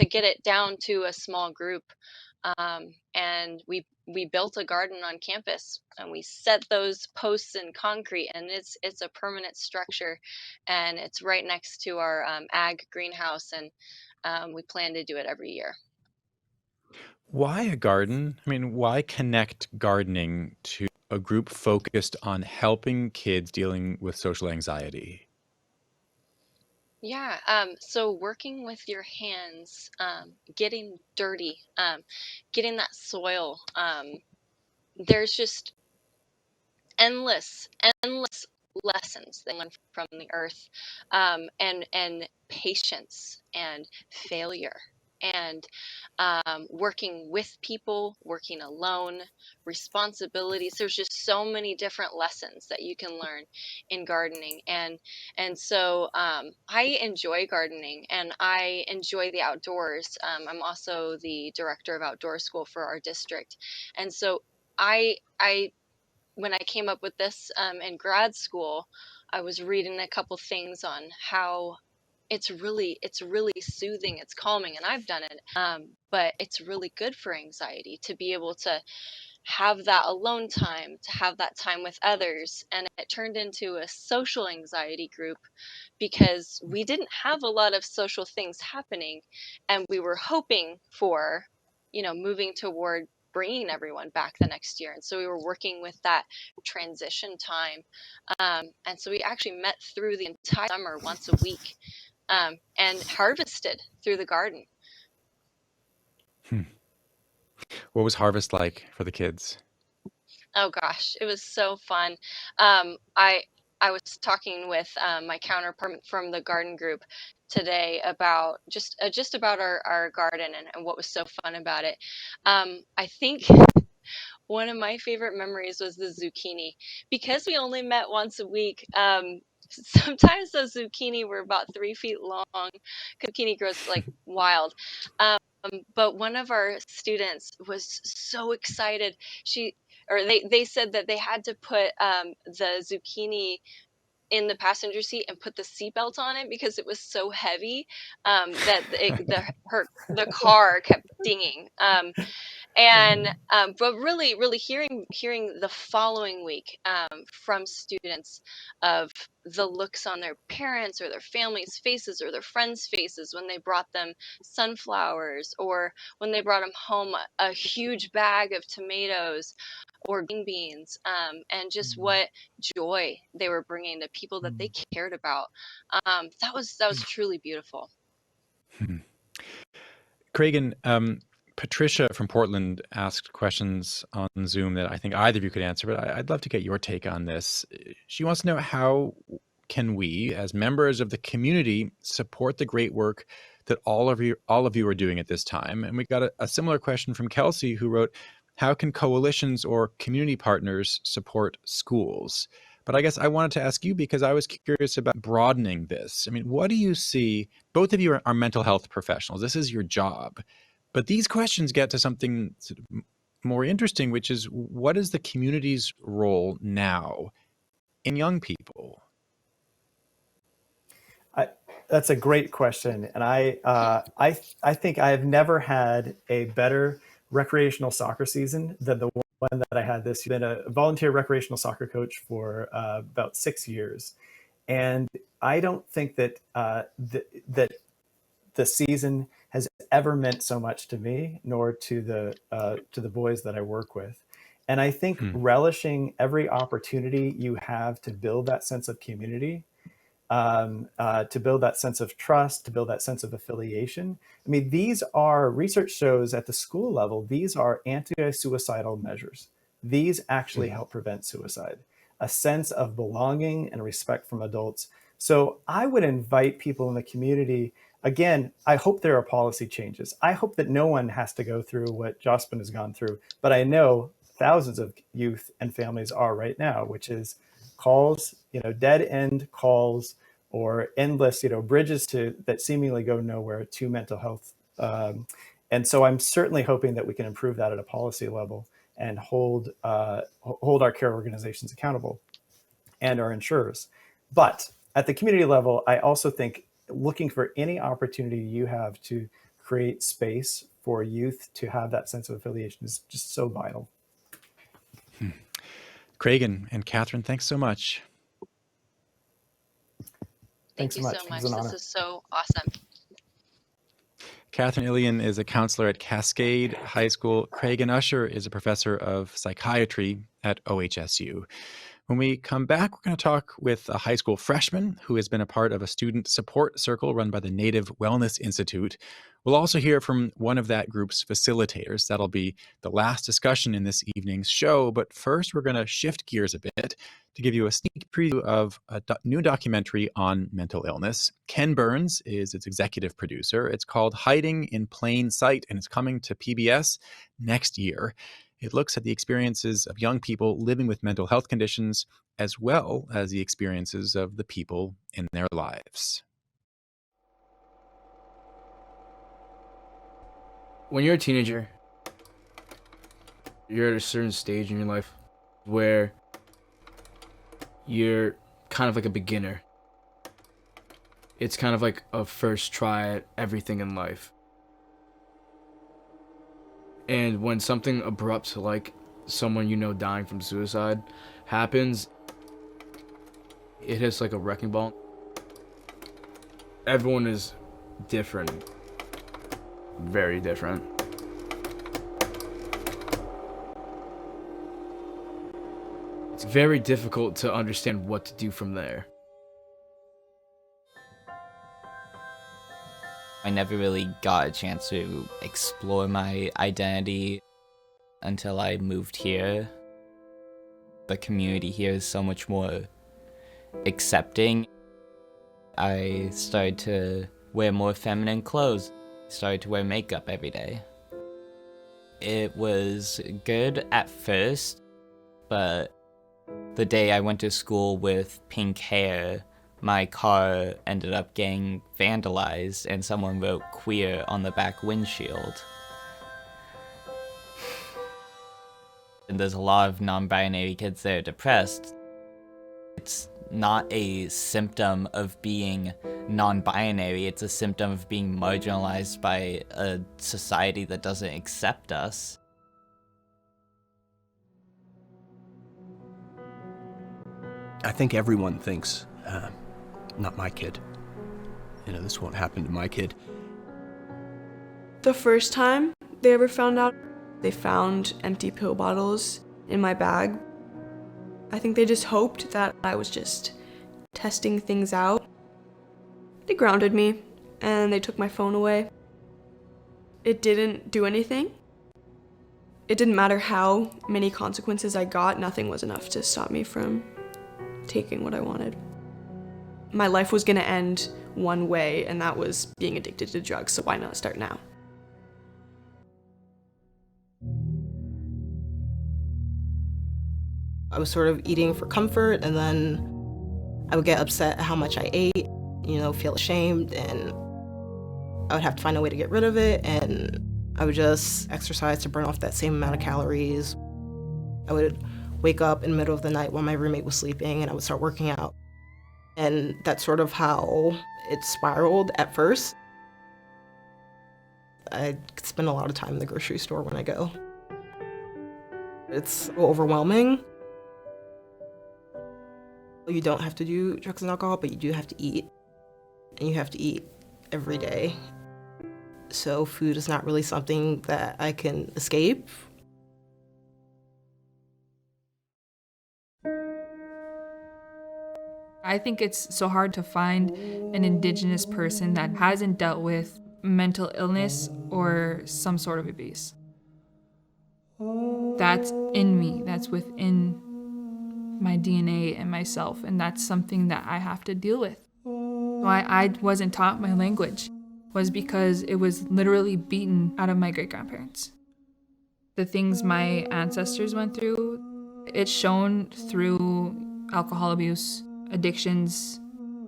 get it down to a small group. And we built a garden on campus, and we set those posts in concrete, and it's a permanent structure, and it's right next to our ag greenhouse, and we plan to do it every year. Why a garden? I mean, why connect gardening to a group focused on helping kids dealing with social anxiety? Yeah, so working with your hands, getting dirty, getting that soil, there's just endless lessons that learn from the earth, and patience and failure, and working with people, working alone, responsibilities. There's just so many different lessons that you can learn in gardening. And so I enjoy gardening, and I enjoy the outdoors. I'm also the director of outdoor school for our district. And so I when I came up with this in grad school, I was reading a couple things on how it's really soothing, it's calming, and I've done it. But it's really good for anxiety to be able to have that alone time, to have that time with others. And it turned into a social anxiety group because we didn't have a lot of social things happening, and we were hoping for, moving toward bringing everyone back the next year. And so we were working with that transition time. And so we actually met through the entire summer once a week, and harvested through the garden. What was harvest like for the kids? Oh gosh, it was so fun. I I was talking with my counterpart from the garden group today about just about our garden and what was so fun about it. I think one of my favorite memories was the zucchini. Because we only met once a week, sometimes those zucchini were about 3 feet long. Zucchini grows like wild. But one of our students was so excited. They said that they had to put the zucchini in the passenger seat and put the seatbelt on it because it was so heavy that the car kept dinging. But really hearing the following week from students of the looks on their parents or their families' faces or their friends' faces when they brought them sunflowers, or when they brought them home a huge bag of tomatoes or green beans, and just what joy they were bringing to people that they cared about. That was truly beautiful. Hmm. Cragen, Patricia from Portland asked questions on Zoom that I think either of you could answer, but I'd love to get your take on this. She wants to know, how can we, as members of the community, support the great work that all of you are doing at this time? And we got a similar question from Kelsey, who wrote, how can coalitions or community partners support schools? But I guess I wanted to ask you, because I was curious about broadening this. I mean, what do you see? Both of you are mental health professionals. This is your job. But these questions get to something sort of more interesting, which is, what is the community's role now in young people? That's a great question, and I think I have never had a better recreational soccer season than the one that I had this year. I've been a volunteer recreational soccer coach for about 6 years, and I don't think that that the season has ever meant so much to me, nor to the boys that I work with. And I think relishing every opportunity you have to build that sense of community, to build that sense of trust, to build that sense of affiliation. I mean, these are, research shows at the school level, these are anti-suicidal measures. These actually help prevent suicide. A sense of belonging and respect from adults. So I would invite people in the community. Again, I hope there are policy changes. I hope that no one has to go through what Jocelyn has gone through, but I know thousands of youth and families are right now, which is calls, dead end calls, or endless, bridges that seemingly go nowhere to mental health. And so I'm certainly hoping that we can improve that at a policy level and hold our care organizations accountable and our insurers. But at the community level, I also think looking for any opportunity you have to create space for youth to have that sense of affiliation is just so vital. Cragen and Catherine, thanks so much. Thank you so much. This is so awesome. Catherine Ilian is a counselor at Cascade High School. Cragen Usher is a professor of psychiatry at OHSU. When we come back, we're going to talk with a high school freshman who has been a part of a student support circle run by the Native Wellness Institute. We'll also hear from one of that group's facilitators. That'll be the last discussion in this evening's show. But first, we're going to shift gears a bit to give you a sneak preview of a new documentary on mental illness. Ken Burns is its executive producer. It's called Hiding in Plain Sight, and it's coming to PBS next year. It looks at the experiences of young people living with mental health conditions, as well as the experiences of the people in their lives. When you're a teenager, you're at a certain stage in your life where you're kind of like a beginner. It's kind of like a first try at everything in life. And when something abrupt, like someone dying from suicide, happens, it hits like a wrecking ball. Everyone is different. Very different. It's very difficult to understand what to do from there. I never really got a chance to explore my identity until I moved here. The community here is so much more accepting. I started to wear more feminine clothes, started to wear makeup every day. It was good at first, but the day I went to school with pink hair, my car ended up getting vandalized and someone wrote queer on the back windshield. And there's a lot of non-binary kids that are depressed. It's not a symptom of being non-binary, it's a symptom of being marginalized by a society that doesn't accept us. I think everyone thinks, not my kid. This won't happen to my kid. The first time they ever found out, they found empty pill bottles in my bag. I think they just hoped that I was just testing things out. They grounded me, and they took my phone away. It didn't do anything. It didn't matter how many consequences I got, nothing was enough to stop me from taking what I wanted. My life was gonna end one way, and that was being addicted to drugs, so why not start now? I was sort of eating for comfort, and then I would get upset at how much I ate, feel ashamed, and I would have to find a way to get rid of it, and I would just exercise to burn off that same amount of calories. I would wake up in the middle of the night while my roommate was sleeping, and I would start working out. And that's sort of how it spiraled at first. I spend a lot of time in the grocery store when I go. It's overwhelming. You don't have to do drugs and alcohol, but you do have to eat. And you have to eat every day. So food is not really something that I can escape. I think it's so hard to find an Indigenous person that hasn't dealt with mental illness or some sort of abuse. That's in me, that's within my DNA and myself, and that's something that I have to deal with. Why I wasn't taught my language was because it was literally beaten out of my great-grandparents. The things my ancestors went through, it's shown through alcohol abuse, addictions,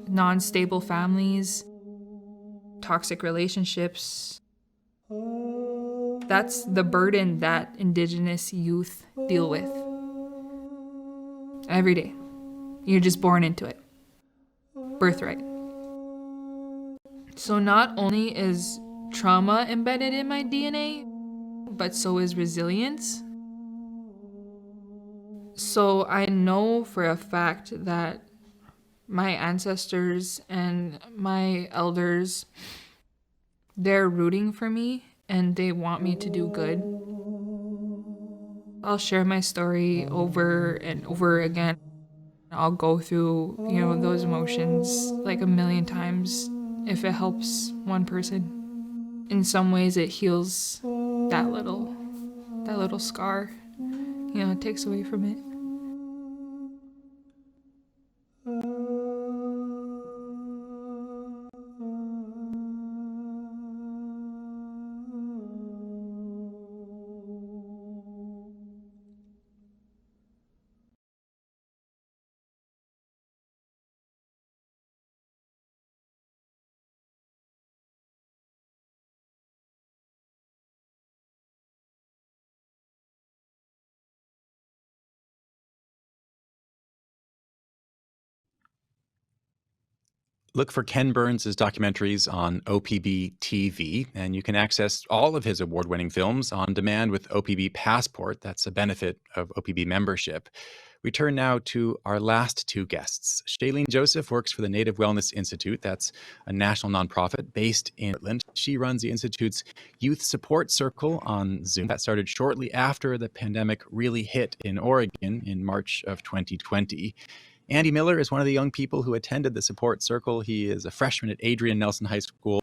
non-stable families, toxic relationships. That's the burden that Indigenous youth deal with. Every day. You're just born into it. Birthright. So not only is trauma embedded in my DNA, but so is resilience. So I know for a fact that my ancestors and my elders, they're rooting for me and they want me to do good. I'll share my story over and over again. I'll go through, those emotions like a million times if it helps one person. In some ways it heals that little scar. It takes away from it. Look for Ken Burns' documentaries on OPB TV, and you can access all of his award-winning films on demand with OPB Passport. That's a benefit of OPB membership. We turn now to our last two guests. Shailene Joseph works for the Native Wellness Institute. That's a national nonprofit based in Portland. She runs the Institute's Youth Support Circle on Zoom. That started shortly after the pandemic really hit in Oregon in March of 2020. Andy Miller is one of the young people who attended the support circle. He is a freshman at Adrian Nelson High School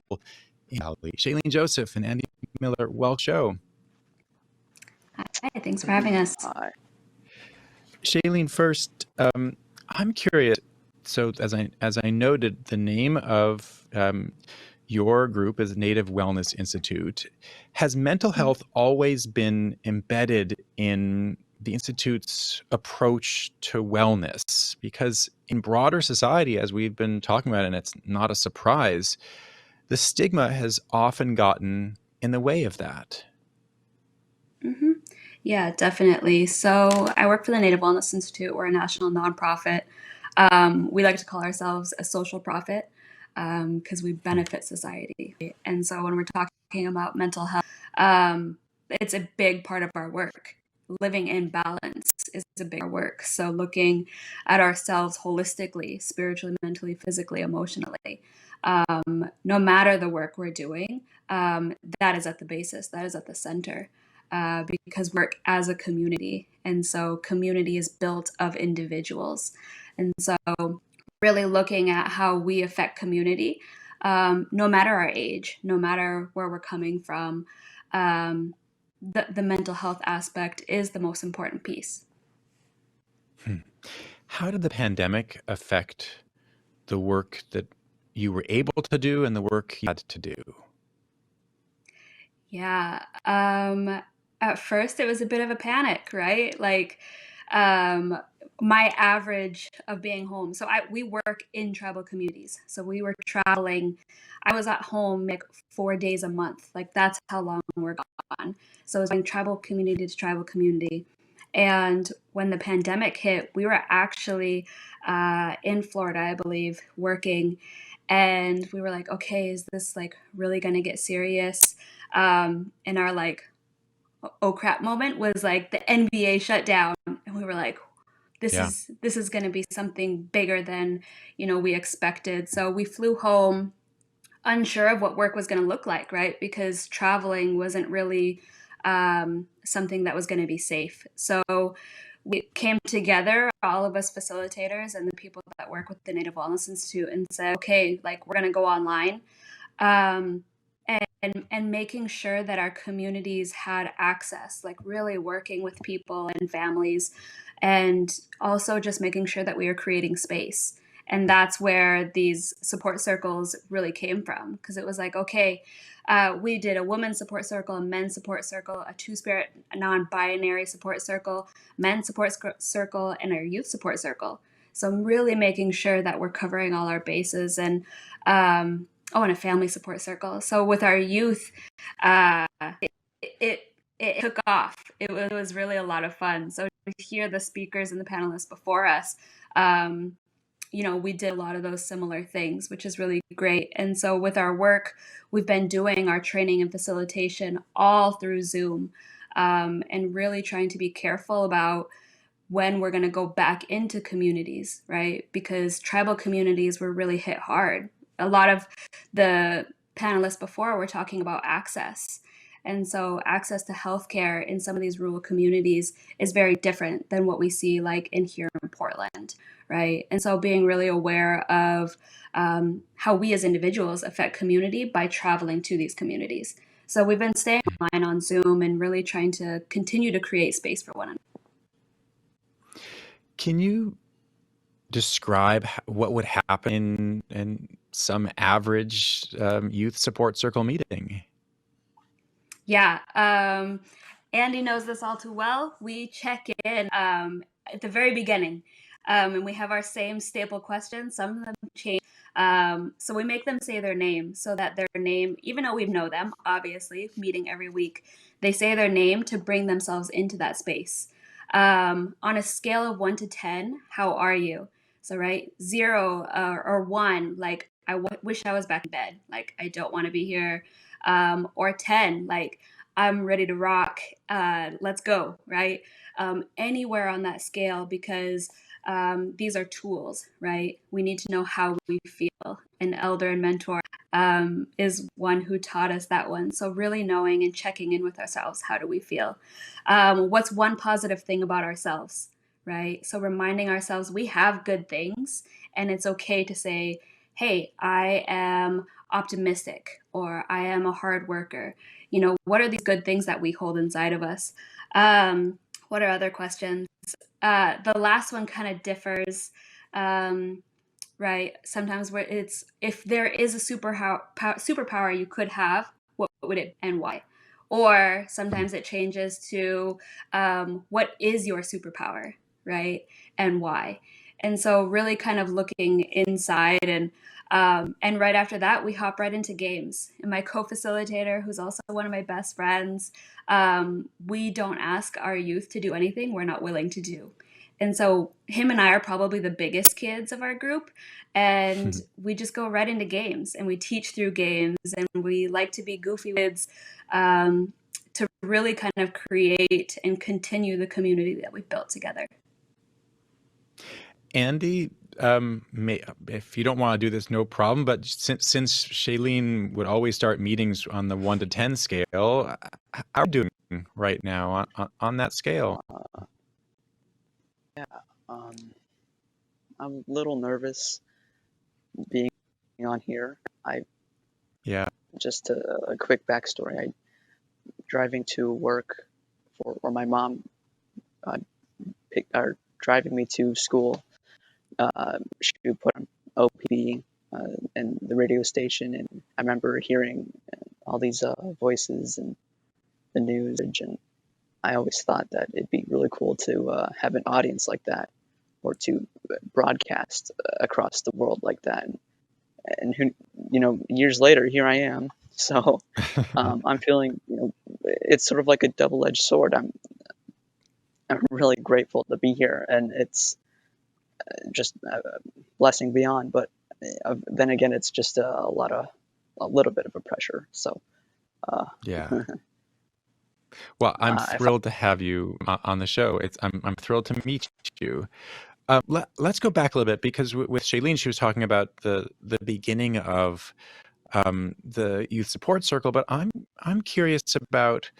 in Valley. Shailene Joseph and Andy Miller, welcome show. Hi, thanks for having us. Shailene, first, I'm curious, So as I noted, the name of your group is Native Wellness Institute. Has mental health always been embedded in the Institute's approach to wellness? Because in broader society, as we've been talking about, and it's not a surprise, the stigma has often gotten in the way of that. Mm-hmm. Yeah, definitely. So I work for the Native Wellness Institute. We're a national nonprofit. We like to call ourselves a social profit because we benefit society. And so when we're talking about mental health, it's a big part of our work. Living in balance is a big part of our work. So looking at ourselves holistically, spiritually, mentally, physically, emotionally, no matter the work we're doing, that is at the basis, that is at the center. Because we work as a community. And so community is built of individuals. And so really looking at how we affect community, no matter our age, no matter where we're coming from, the mental health aspect is the most important piece. How did the pandemic affect the work that you were able to do and the work you had to do? Yeah. At first, it was a bit of a panic, right? Like, my average of being home. So we work in tribal communities. So we were traveling. I was at home like 4 days a month. Like that's how long we're gone. So I was going tribal community to tribal community. And when the pandemic hit, we were actually in Florida, I believe, working. And we were like, okay, is this like really going to get serious? And our like, oh crap moment was like the NBA shut down. And we were like, this is going to be something bigger than, we expected. So we flew home unsure of what work was going to look like, right? Because traveling wasn't really something that was going to be safe. So we came together, all of us facilitators and the people that work with the Native Wellness Institute, and said, okay, like we're going to go online. And making sure that our communities had access, like really working with people and families, and also just making sure that we are creating space. And that's where these support circles really came from, because it was like, okay, we did a women's support circle, a men's support circle, a two-spirit, a non-binary support circle, men's support circle, and our youth support circle. So I'm really making sure that we're covering all our bases. And and a family support circle. So with our youth, it took off. It was really a lot of fun. So to hear the speakers and the panelists before us, we did a lot of those similar things, which is really great. And so with our work, we've been doing our training and facilitation all through Zoom, and really trying to be careful about when we're going to go back into communities, right? Because tribal communities were really hit hard. A lot of the panelists before were talking about access. And so access to healthcare in some of these rural communities is very different than what we see like in here in Portland, right? And so being really aware of how we as individuals affect community by traveling to these communities. So we've been staying online on Zoom and really trying to continue to create space for one another. Can you describe what would happen in some average youth support circle meeting? Yeah. Andy knows this all too well. We check in at the very beginning, and we have our same staple questions. Some of them change. So we make them say their name, so that their name, even though we know them, obviously, meeting every week, they say their name to bring themselves into that space. On a scale of 1 to 10, how are you? So, right, 0 or 1, like, I wish I was back in bed. Like, I don't want to be here. Or 10, like, I'm ready to rock. Let's go, right? Anywhere on that scale, because these are tools, right? We need to know how we feel. An elder and mentor is one who taught us that one. So really knowing and checking in with ourselves. How do we feel? What's one positive thing about ourselves, right? So reminding ourselves we have good things, and it's okay to say, hey, I am optimistic, or I am a hard worker. What are these good things that we hold inside of us? What are other questions? The last one kind of differs. right? Sometimes where it's, if there is a superpower you could have, what would it and why? Or sometimes it changes to what is your superpower, right? And why? And so really kind of looking inside, and right after that, we hop right into games. And my co-facilitator, who's also one of my best friends, we don't ask our youth to do anything we're not willing to do. And so him and I are probably the biggest kids of our group, and we just go right into games, and we teach through games, and we like to be goofy kids, to really kind of create and continue the community that we've built together. Andy, if you don't want to do this, no problem. But since Shailene would always start meetings on the 1 to 10 scale, how are you doing right now on that scale? Yeah, um, I'm a little nervous being on here. Yeah. Just a quick backstory. I driving to work or my mom driving me to school. She put on OPB and the radio station, and I remember hearing all these voices and the news, and I always thought that it'd be really cool to have an audience like that, or to broadcast across the world like that. And who, years later, here I am. So I'm feeling, it's sort of like a double-edged sword. I'm really grateful to be here, and it's just a blessing beyond. But then again, it's just a little bit of a pressure. So yeah. Well, I'm thrilled to have you on the show. I'm thrilled to meet you. Let's go back a little bit, because with Shailene, she was talking about the beginning of the youth support circle, but I'm curious about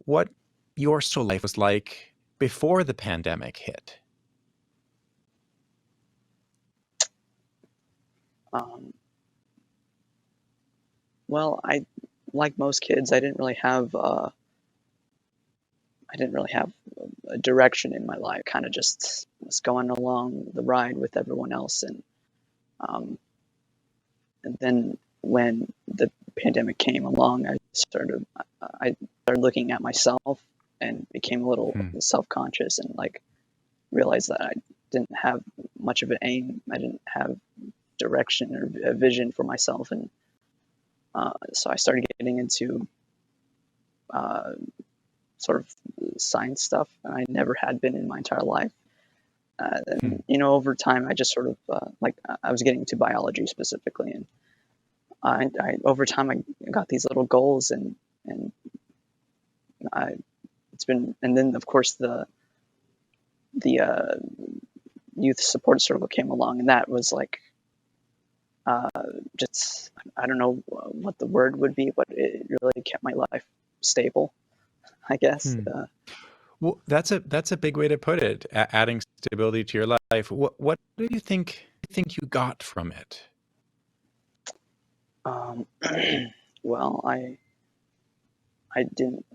what your social life was like before the pandemic hit. Well, like most kids, I didn't really have a direction in my life. Kind of just was going along the ride with everyone else, and then when the pandemic came along, I started looking at myself and became a little self-conscious, and realized that I didn't have much of an aim. I didn't have direction or a vision for myself, and so I started getting into sort of science stuff, and I never had been in my entire life. And, over time, I just sort of I was getting into biology specifically, and I over time I got these little goals, and it's been, and then of course the youth support circle came along, and that was just, I don't know what the word would be, but it really kept my life stable, I guess. Well, that's a big way to put it. Adding stability to your life. What do you think you got from it? Well, I didn't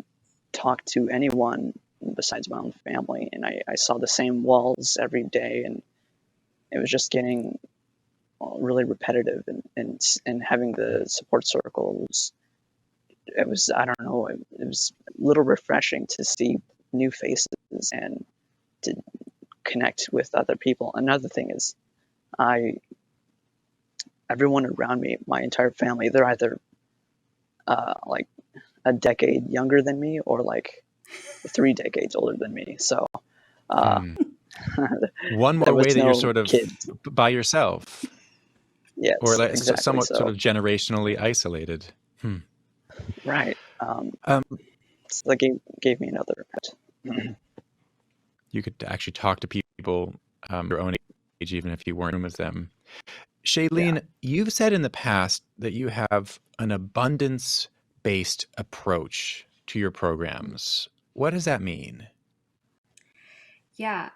talk to anyone besides my own family, and I saw the same walls every day, and it was just getting really repetitive, and having the support circles, it was, I don't know, it was a little refreshing to see new faces and to connect with other people. Another thing is, everyone around me, my entire family, they're either like a decade younger than me, or 3 decades older than me. So one more way that you're sort of kids by yourself. Yes, or exactly. Somewhat So. sort of generationally isolated. Right. So that gave me another impact. You could actually talk to people your own age, even if you weren't with them. Shailene, you've said in the past that you have an abundance-based approach to your programs. What does that mean? Yeah,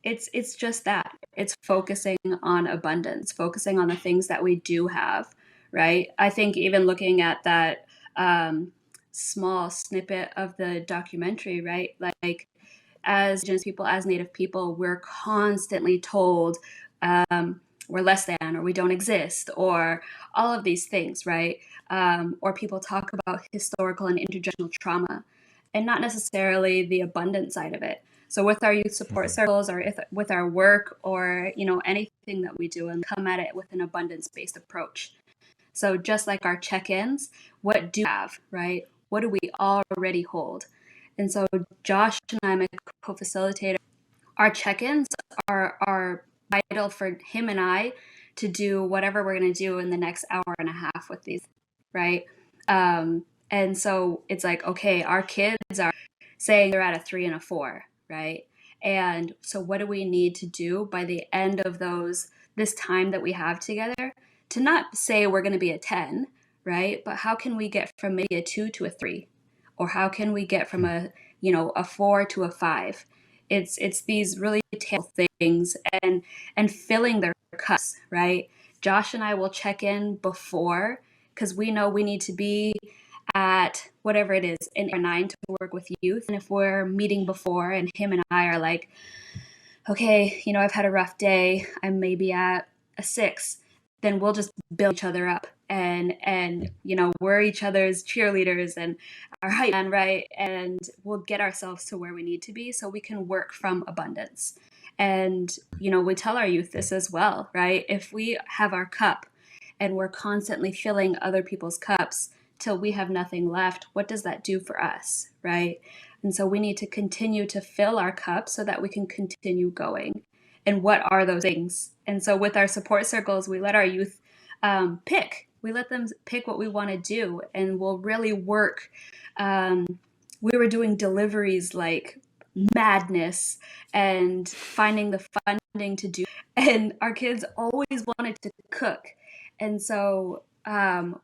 it's just that. It's focusing on abundance, focusing on the things that we do have, right? I think even looking at that small snippet of the documentary, right? As Indigenous people, as Native people, we're constantly told we're less than, or we don't exist, or all of these things, right? Or people talk about historical and intergenerational trauma, and not necessarily the abundant side of it. So with our youth support circles, or with our work, or anything that we do, and come at it with an abundance-based approach. So just like our check-ins, what do we have, right? What do we already hold? And so Josh and I, my co-facilitator, our check-ins are vital for him and I to do whatever we're going to do in the next hour and a half with these, right? And so it's like, okay, our kids are saying they're at a 3 and a 4, right? And so what do we need to do by the end of this time that we have together to not say we're going to be a 10, right? But how can we get from maybe a 2 to a 3? Or how can we get from a 4 to a 5? It's these really detailed things and filling their cups, right? Josh and I will check in before, because we know we need to be at whatever it is in 9 to work with youth. And if we're meeting before and him and I are like, okay, I've had a rough day, I'm maybe at a 6, then we'll just build each other up, and we're each other's cheerleaders and our hype man, right? And we'll get ourselves to where we need to be so we can work from abundance. And we tell our youth this as well, right? If we have our cup and we're constantly filling other people's cups till we have nothing left, what does that do for us, right? And so we need to continue to fill our cup so that we can continue going. And what are those things? And so with our support circles, we let our youth pick. We let them pick what we want to do, and we'll really work. We were doing deliveries like madness and finding the funding to do. And our kids always wanted to cook. And so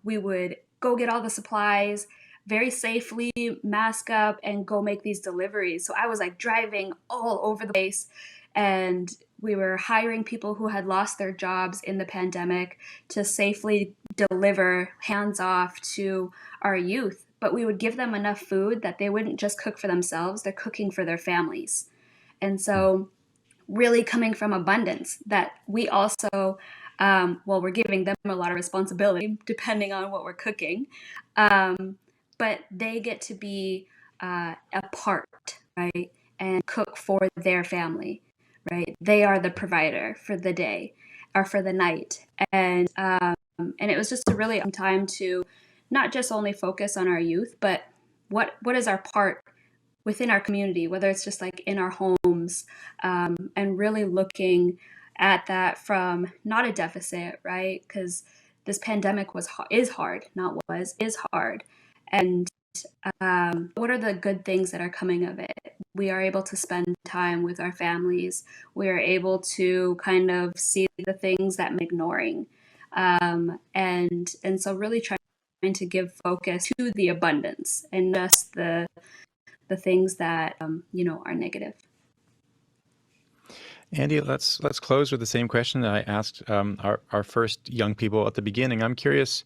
we would go get all the supplies, very safely mask up, and go make these deliveries. So I was like driving all over the place, and we were hiring people who had lost their jobs in the pandemic to safely deliver hands off to our youth. But we would give them enough food that they wouldn't just cook for themselves, they're cooking for their families. And so really coming from abundance, that we also, we're giving them a lot of responsibility depending on what we're cooking. But they get to be a part, right? And cook for their family, right? They are the provider for the day or for the night. And it was just a really time to not just only focus on our youth, but what is our part within our community, whether it's just like in our homes, and really looking at that from not a deficit, right? Because this pandemic is hard, is hard. And what are the good things that are coming of it? We are able to spend time with our families. We are able to kind of see the things that I'm ignoring. And so really trying to give focus to the abundance and just the things that are negative. Andy, let's close with the same question that I asked our first young people at the beginning. I'm curious,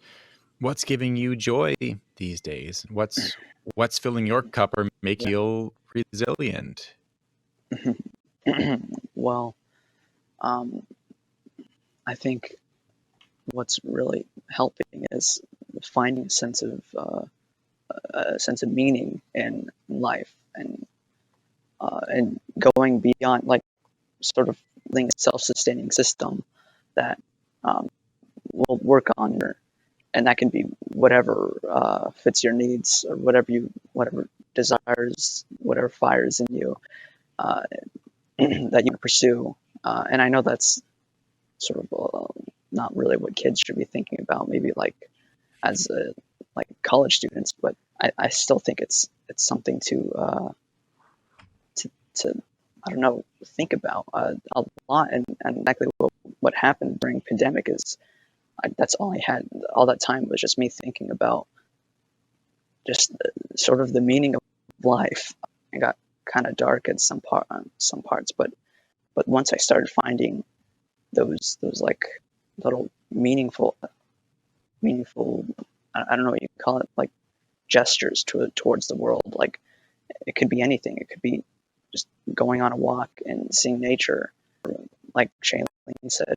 what's giving you joy these days? What's filling your cup or making you feel resilient? Well, I think what's really helping is finding a sense of meaning in life, and going beyond, like, sort of a self-sustaining system that will work on your, and that can be whatever fits your needs, or whatever desires, whatever fires in you that you pursue. And I know that's sort of not really what kids should be thinking about, maybe like as like college students, but I still think it's something to I don't know, think about a lot. And exactly what happened during pandemic is that's all I had. All that time was just me thinking about just sort of the meaning of life. It got kind of dark at some parts, but once I started finding those like little meaningful, I don't know what you call it, like gestures towards the world. Like, it could be anything. It could be just going on a walk and seeing nature, like Shailene said,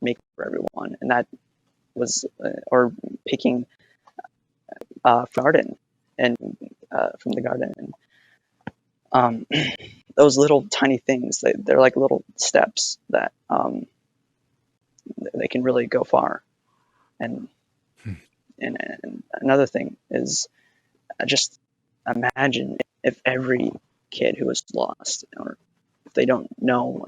making and that was or picking garden and from the garden, and those little tiny things, they're like little steps that they can really go far. And another thing is just imagine if every kid who was lost, or if they don't know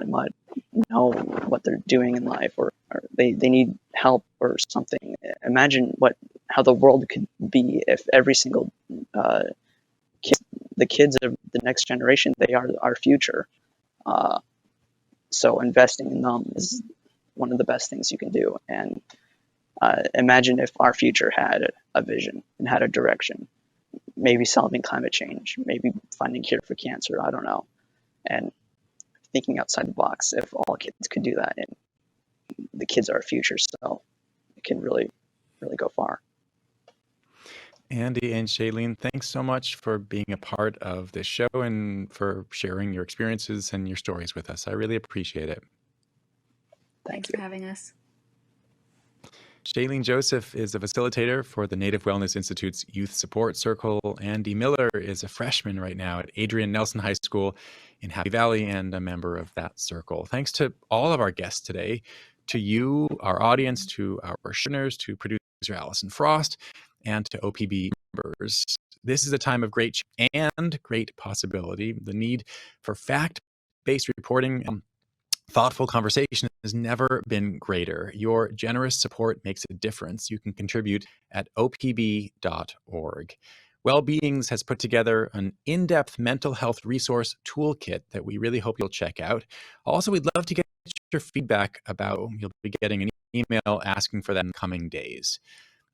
what they're doing in life, or they need help or something. Imagine how the world could be if every single the kids of the next generation, they are our future. So investing in them is one of the best things you can do. And imagine if our future had a vision and had a direction, maybe solving climate change, maybe finding a cure for cancer, I don't know. And thinking outside the box, if all kids could do that, and the kids are our future, so it can really, really go far. Andy and Shailene, thanks so much for being a part of this show and for sharing your experiences and your stories with us. I really appreciate it. Thanks for having us. Shailene Joseph is a facilitator for the Native Wellness Institute's Youth Support Circle. Andy Miller is a freshman right now at Adrian Nelson High School in Happy Valley and a member of that circle. Thanks to all of our guests today, to you, our audience, to our listeners, to producer Allison Frost, and to OPB members. This is a time of great and great possibility. The need for fact-based reporting and thoughtful conversation has never been greater. Your generous support makes a difference. You can contribute at opb.org. Wellbeings has put together an in-depth mental health resource toolkit that we really hope you'll check out. Also, we'd love to get your feedback about. You'll be getting an email asking for that in coming days.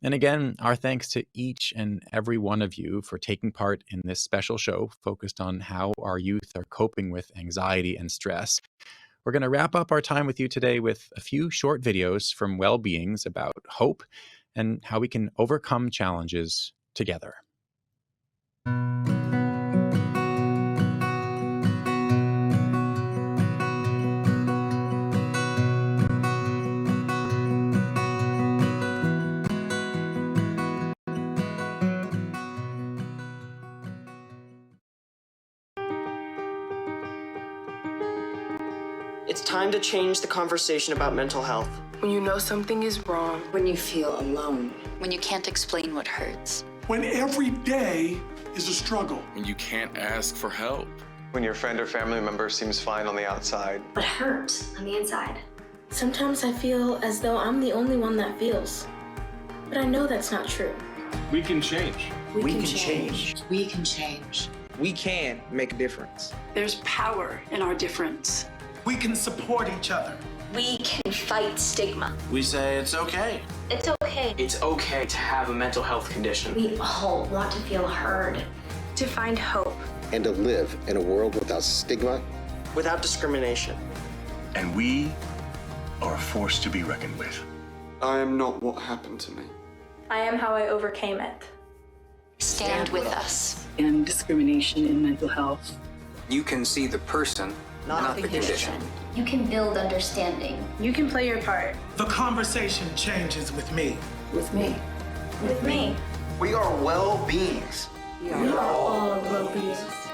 And again, our thanks to each and every one of you for taking part in this special show focused on how our youth are coping with anxiety and stress. We're going to wrap up our time with you today with a few short videos from Wellbeings about hope and how we can overcome challenges together. It's time to change the conversation about mental health. When you know something is wrong. When you feel alone. When you can't explain what hurts. When every day is a struggle. When you can't ask for help. When your friend or family member seems fine on the outside. But hurts on the inside. Sometimes I feel as though I'm the only one that feels. But I know that's not true. We can change. We can change. We can change. We can make a difference. There's power in our difference. We can support each other. We can fight stigma. We say it's okay. It's okay. It's okay to have a mental health condition. We all want to feel heard. To find hope. And to live in a world without stigma. Without discrimination. And we are a force to be reckoned with. I am not what happened to me. I am how I overcame it. Stand with us. In discrimination in mental health. You can see the person, not the condition. You can build understanding. You can play your part. The conversation changes with me. With me. With me. We are well-beings. We are all well-beings.